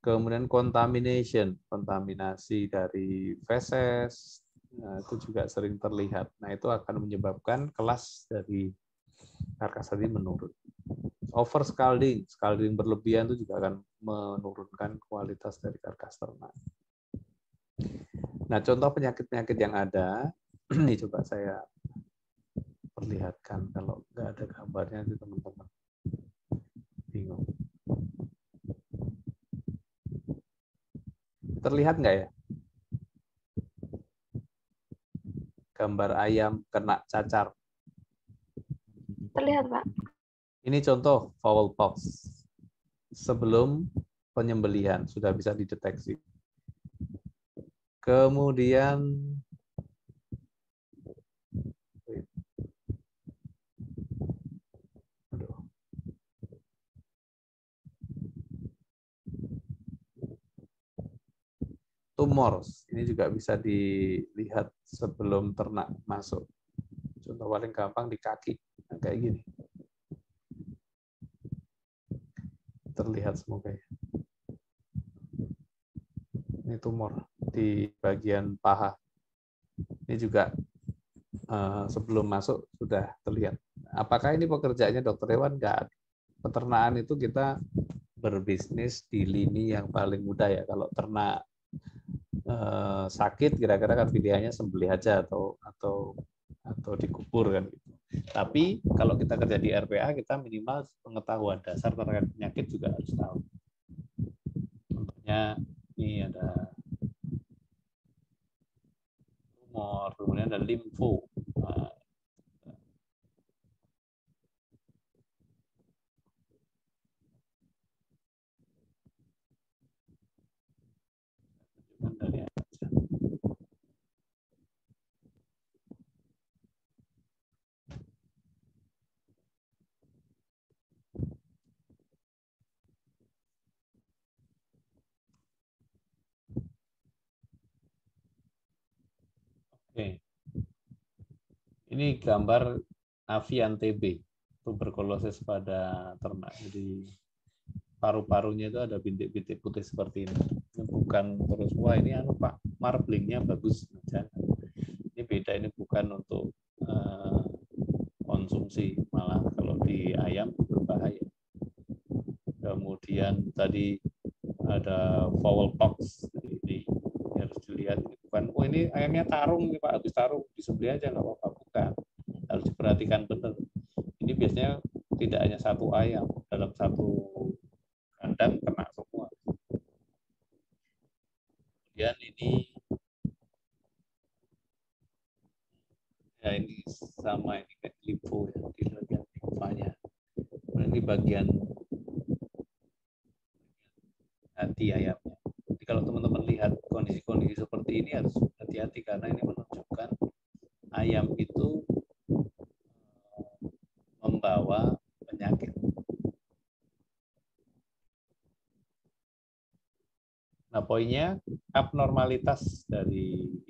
Kemudian contamination, kontaminasi dari feses, nah, itu juga sering terlihat. Nah, itu akan menyebabkan kelas dari karkas tadi menurun. Overscalding, scalding berlebihan itu juga akan menurunkan kualitas dari karkas ternak. Nah, contoh penyakit-penyakit yang ada, ini coba saya perlihatkan. Kalau nggak ada gambarnya, nanti teman-teman bingung. Terlihat nggak ya? Gambar ayam kena cacar.
Terlihat, Pak.
Ini contoh fowl pox. Sebelum penyembelihan sudah bisa dideteksi. Kemudian tumor, ini juga bisa dilihat sebelum ternak masuk. Contoh paling gampang di kaki, nah, kayak gini. Terlihat semoga ya. Ini tumor di bagian paha. Ini juga sebelum masuk sudah terlihat. Apakah ini pekerjaannya dokter hewan? Enggak. Peternakan itu kita berbisnis di lini yang paling mudah ya. Kalau ternak sakit, kira-kira kan pilihannya sembelih aja atau dikubur kan gitu. Tapi kalau kita kerja di RPA, kita minimal pengetahuan dasar terkait penyakit juga harus tahu. Contohnya ini ada tumor, kemudian ada limfo. Oke. Ini gambar avian TB, tuberkulosis pada ternak. Jadi paru-parunya itu ada bintik-bintik putih seperti ini. Ini bukan terus, wah ini anu Pak, marblingnya bagus. Jangan. Ini beda, ini bukan untuk konsumsi, malah kalau di ayam berbahaya. Kemudian tadi ada fowl pox, ini harus dilihat. Bukan, oh ini ayamnya tarung nih Pak, habis tarung disembelih aja nggak apa-apa, bukan. Harus diperhatikan benar. Ini biasanya tidak hanya satu ayam, dalam satu kandang kena semua. Kemudian ini ya ini sama, ini kayak limfo ya, di bagian limfanya. Kemudian ini bagian hati ayamnya. Jadi kalau teman-teman lihat kondisi-kondisi seperti ini harus hati-hati karena ini menunjukkan ayam itu membawa penyakit. Nah, poinnya abnormalitas dari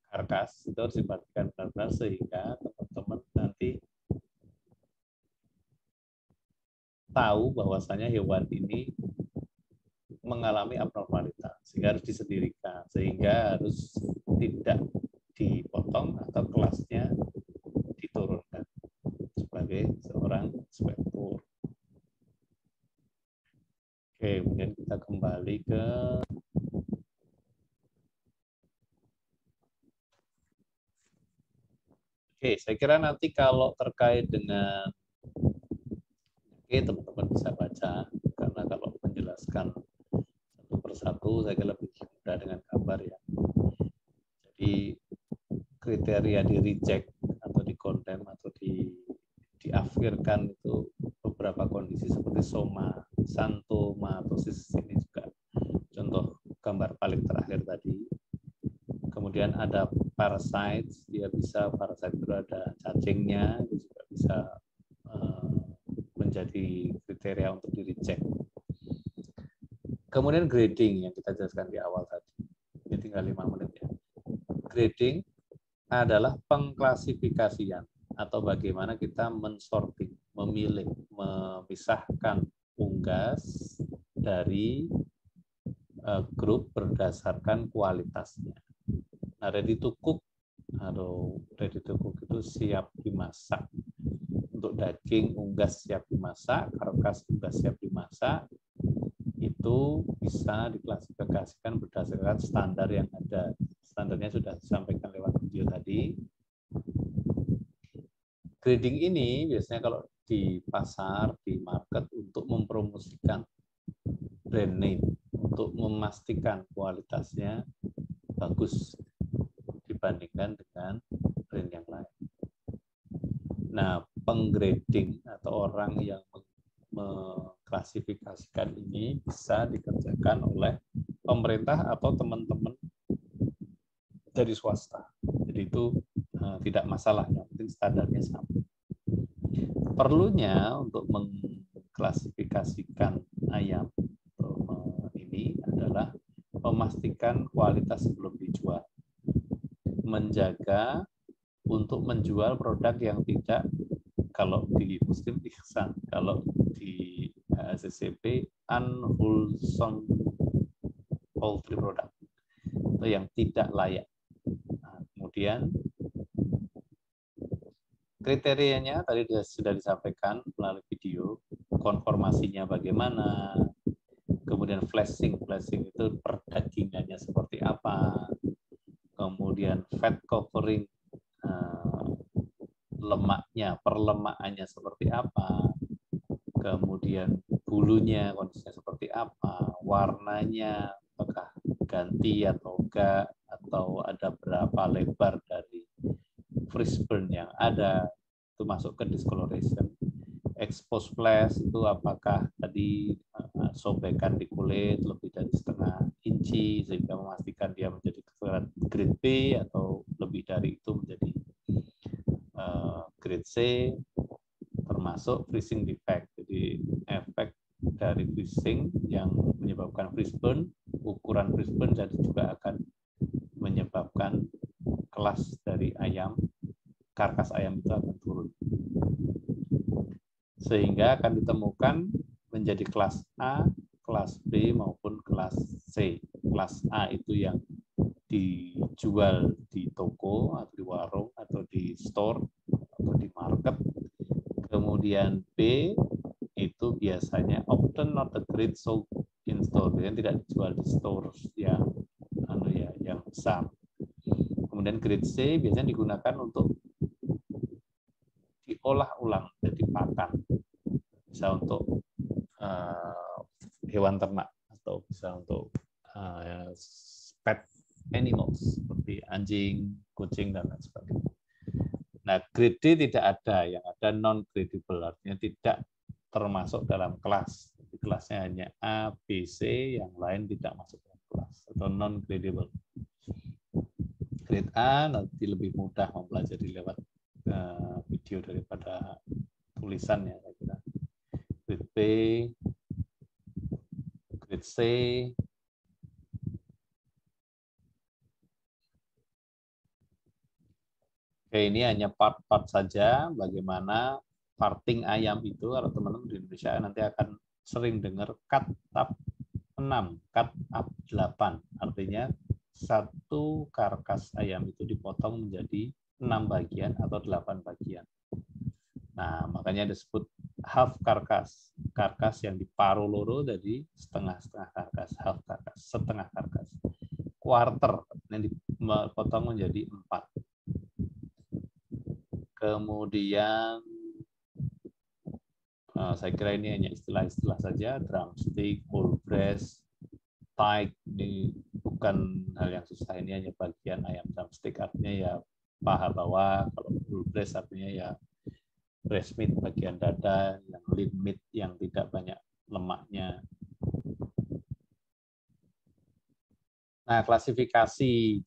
karkas itu harus diperhatikan benar-benar sehingga teman-teman tahu bahwasanya hewan ini mengalami abnormalitas, sehingga harus disendirikan, sehingga harus tidak dipotong atau kelasnya diturunkan sebagai seorang inspektur. Oke, kemudian kita kembali ke saya kira nanti kalau terkait dengan teman-teman bisa baca, karena kalau menjelaskan satu persatu saya kira lebih mudah dengan gambar ya. Jadi kriteria di reject atau di condemn atau diafirkan itu beberapa kondisi seperti soma, santomatosis, ini juga contoh gambar paling terakhir tadi. Kemudian ada parasites, dia bisa parasite itu ada cacingnya, itu juga bisa menjadi kriteria untuk di reject. Kemudian grading yang kita jelaskan di awal tadi, ini tinggal 5 menit ya. Grading adalah pengklasifikasian atau bagaimana kita mensorting, memilih, memisahkan unggas dari grup berdasarkan kualitasnya. Nah, ready to cook itu siap dimasak. Untuk daging unggas siap dimasak, karkas unggas siap dimasak, itu bisa diklasifikasikan berdasarkan standar yang ada. Standarnya sudah disampaikan lewat video tadi. Grading ini biasanya kalau di pasar, di market untuk mempromosikan brand name, untuk memastikan kualitasnya bagus dibandingkan dengan brand yang lain. Nah, penggrading atau orang yang mengklasifikasikan ini bisa dikerjakan oleh pemerintah atau teman-teman dari swasta. Jadi itu tidak masalah, yang penting standarnya sama. Perlunya untuk mengklasifikasikan ayam ini adalah memastikan kualitas sebelum dijual, menjaga untuk menjual produk yang tidak, kalau di Muslim ihsan, kalau di CCP unwholesome poultry product, atau yang tidak layak. Nah, kemudian kriterianya tadi sudah disampaikan melalui video, konformasinya bagaimana, kemudian flashing itu perdagingannya seperti apa, kemudian fat covering, lemaknya, perlemakannya seperti apa, kemudian bulunya kondisinya seperti apa, warnanya apakah ganti atau enggak, atau ada berapa lebar dari freeze burn yang ada, itu masuk ke discoloration. Expose flash itu apakah tadi sobekan di kulit lebih dari setengah inci sehingga memastikan dia menjadi grade B, atau lebih dari itu menjadi grade C, termasuk freezing defect. Jadi efek dari freezing yang menyebabkan freeze burn, ukuran freeze burn jadi juga akan menyebabkan kelas dari ayam, karkas ayam itu akan turun. Sehingga akan ditemukan menjadi kelas A, kelas B maupun kelas C. Kelas A itu yang dijual di toko atau di warung atau di store atau di market. Kemudian B itu biasanya often not a grade sold in store, biasanya tidak dijual di store yang besar. Kemudian grade C biasanya digunakan untuk diolah ulang jadi pakan, bisa untuk hewan ternak atau bisa untuk pet animals seperti anjing, kucing dan lain sebagainya. Nah, grade D tidak ada, yang ada non-gradable, artinya tidak termasuk dalam kelas. Jadi kelasnya hanya A, B, C, yang lain tidak masuk dalam kelas atau non-gradable. Grade A nanti lebih mudah mempelajari lewat video daripada tulisannya, saya kira. Grade B, grade C, oke, ini hanya part-part saja bagaimana parting ayam itu, kalau teman-teman di Indonesia nanti akan sering dengar cut up 6, cut up 8. Artinya satu karkas ayam itu dipotong menjadi 6 bagian atau 8 bagian. Nah, makanya disebut half karkas. Karkas yang diparuh loro jadi setengah-setengah karkas, half karkas, setengah karkas. Quarter yang dipotong menjadi 4. Kemudian saya kira ini hanya istilah-istilah saja, drumstick, whole breast, thigh, ini bukan hal yang susah, ini hanya bagian ayam. Drumstick artinya ya paha bawah, kalau whole breast artinya ya breast meat, bagian dada, yang lean meat yang tidak banyak lemaknya. Nah, klasifikasi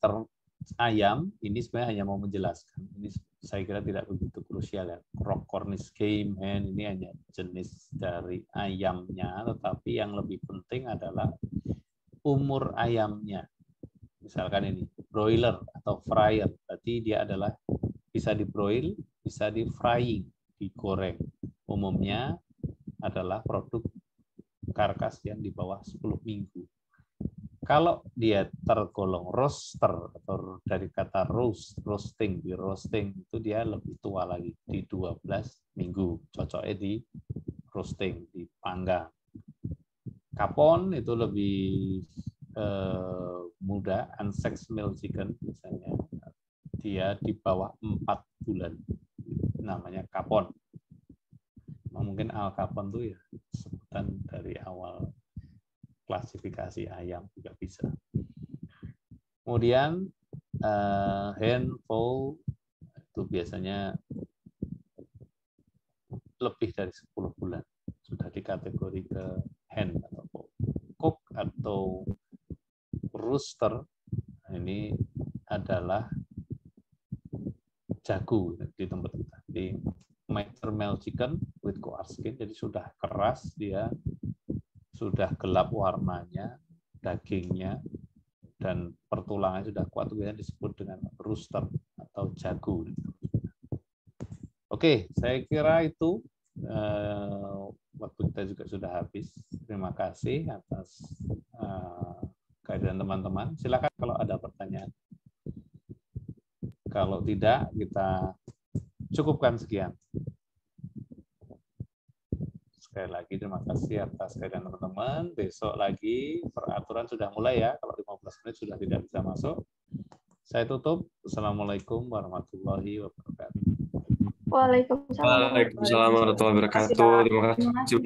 ayam ini sebenarnya hanya mau menjelaskan. Ini saya kira tidak begitu krusial ya. Rock Cornish game hen ini hanya jenis dari ayamnya, tetapi yang lebih penting adalah umur ayamnya. Misalkan ini broiler atau fryer, berarti dia adalah bisa dibroil, bisa di frying, digoreng. Umumnya adalah produk karkas yang di bawah 10 minggu. Kalau dia tergolong roaster atau dari kata roasting, di roasting itu dia lebih tua lagi, di 12 minggu. Cocoknya di roasting, dipanggang. Kapon itu lebih muda, unsexed male chicken misalnya. Dia di bawah 4 bulan. Namanya kapon. Mungkin al kapon itu ya sebutan dari awal klasifikasi ayam juga bisa. Kemudian hen, fowl itu biasanya lebih dari 10 bulan sudah dikategori ke hen atau fowl. Cock atau rooster ini adalah jago di tempat kita. Di mature male chicken with coarse skin, jadi sudah keras dia, sudah gelap warnanya, dagingnya, dan pertulangannya sudah kuat, itu biasanya disebut dengan rooster atau jago. Oke, saya kira itu waktu kita juga sudah habis. Terima kasih atas kehadiran teman-teman. Silakan kalau ada pertanyaan. Kalau tidak, kita cukupkan sekian. Sekali lagi terima kasih atas kehadiran teman-teman. Besok lagi peraturan sudah mulai ya. Kalau 15 menit sudah tidak bisa masuk. Saya tutup. Assalamualaikum warahmatullahi wabarakatuh.
Waalaikumsalam.
Waalaikumsalam warahmatullahi wabarakatuh. Terima kasih.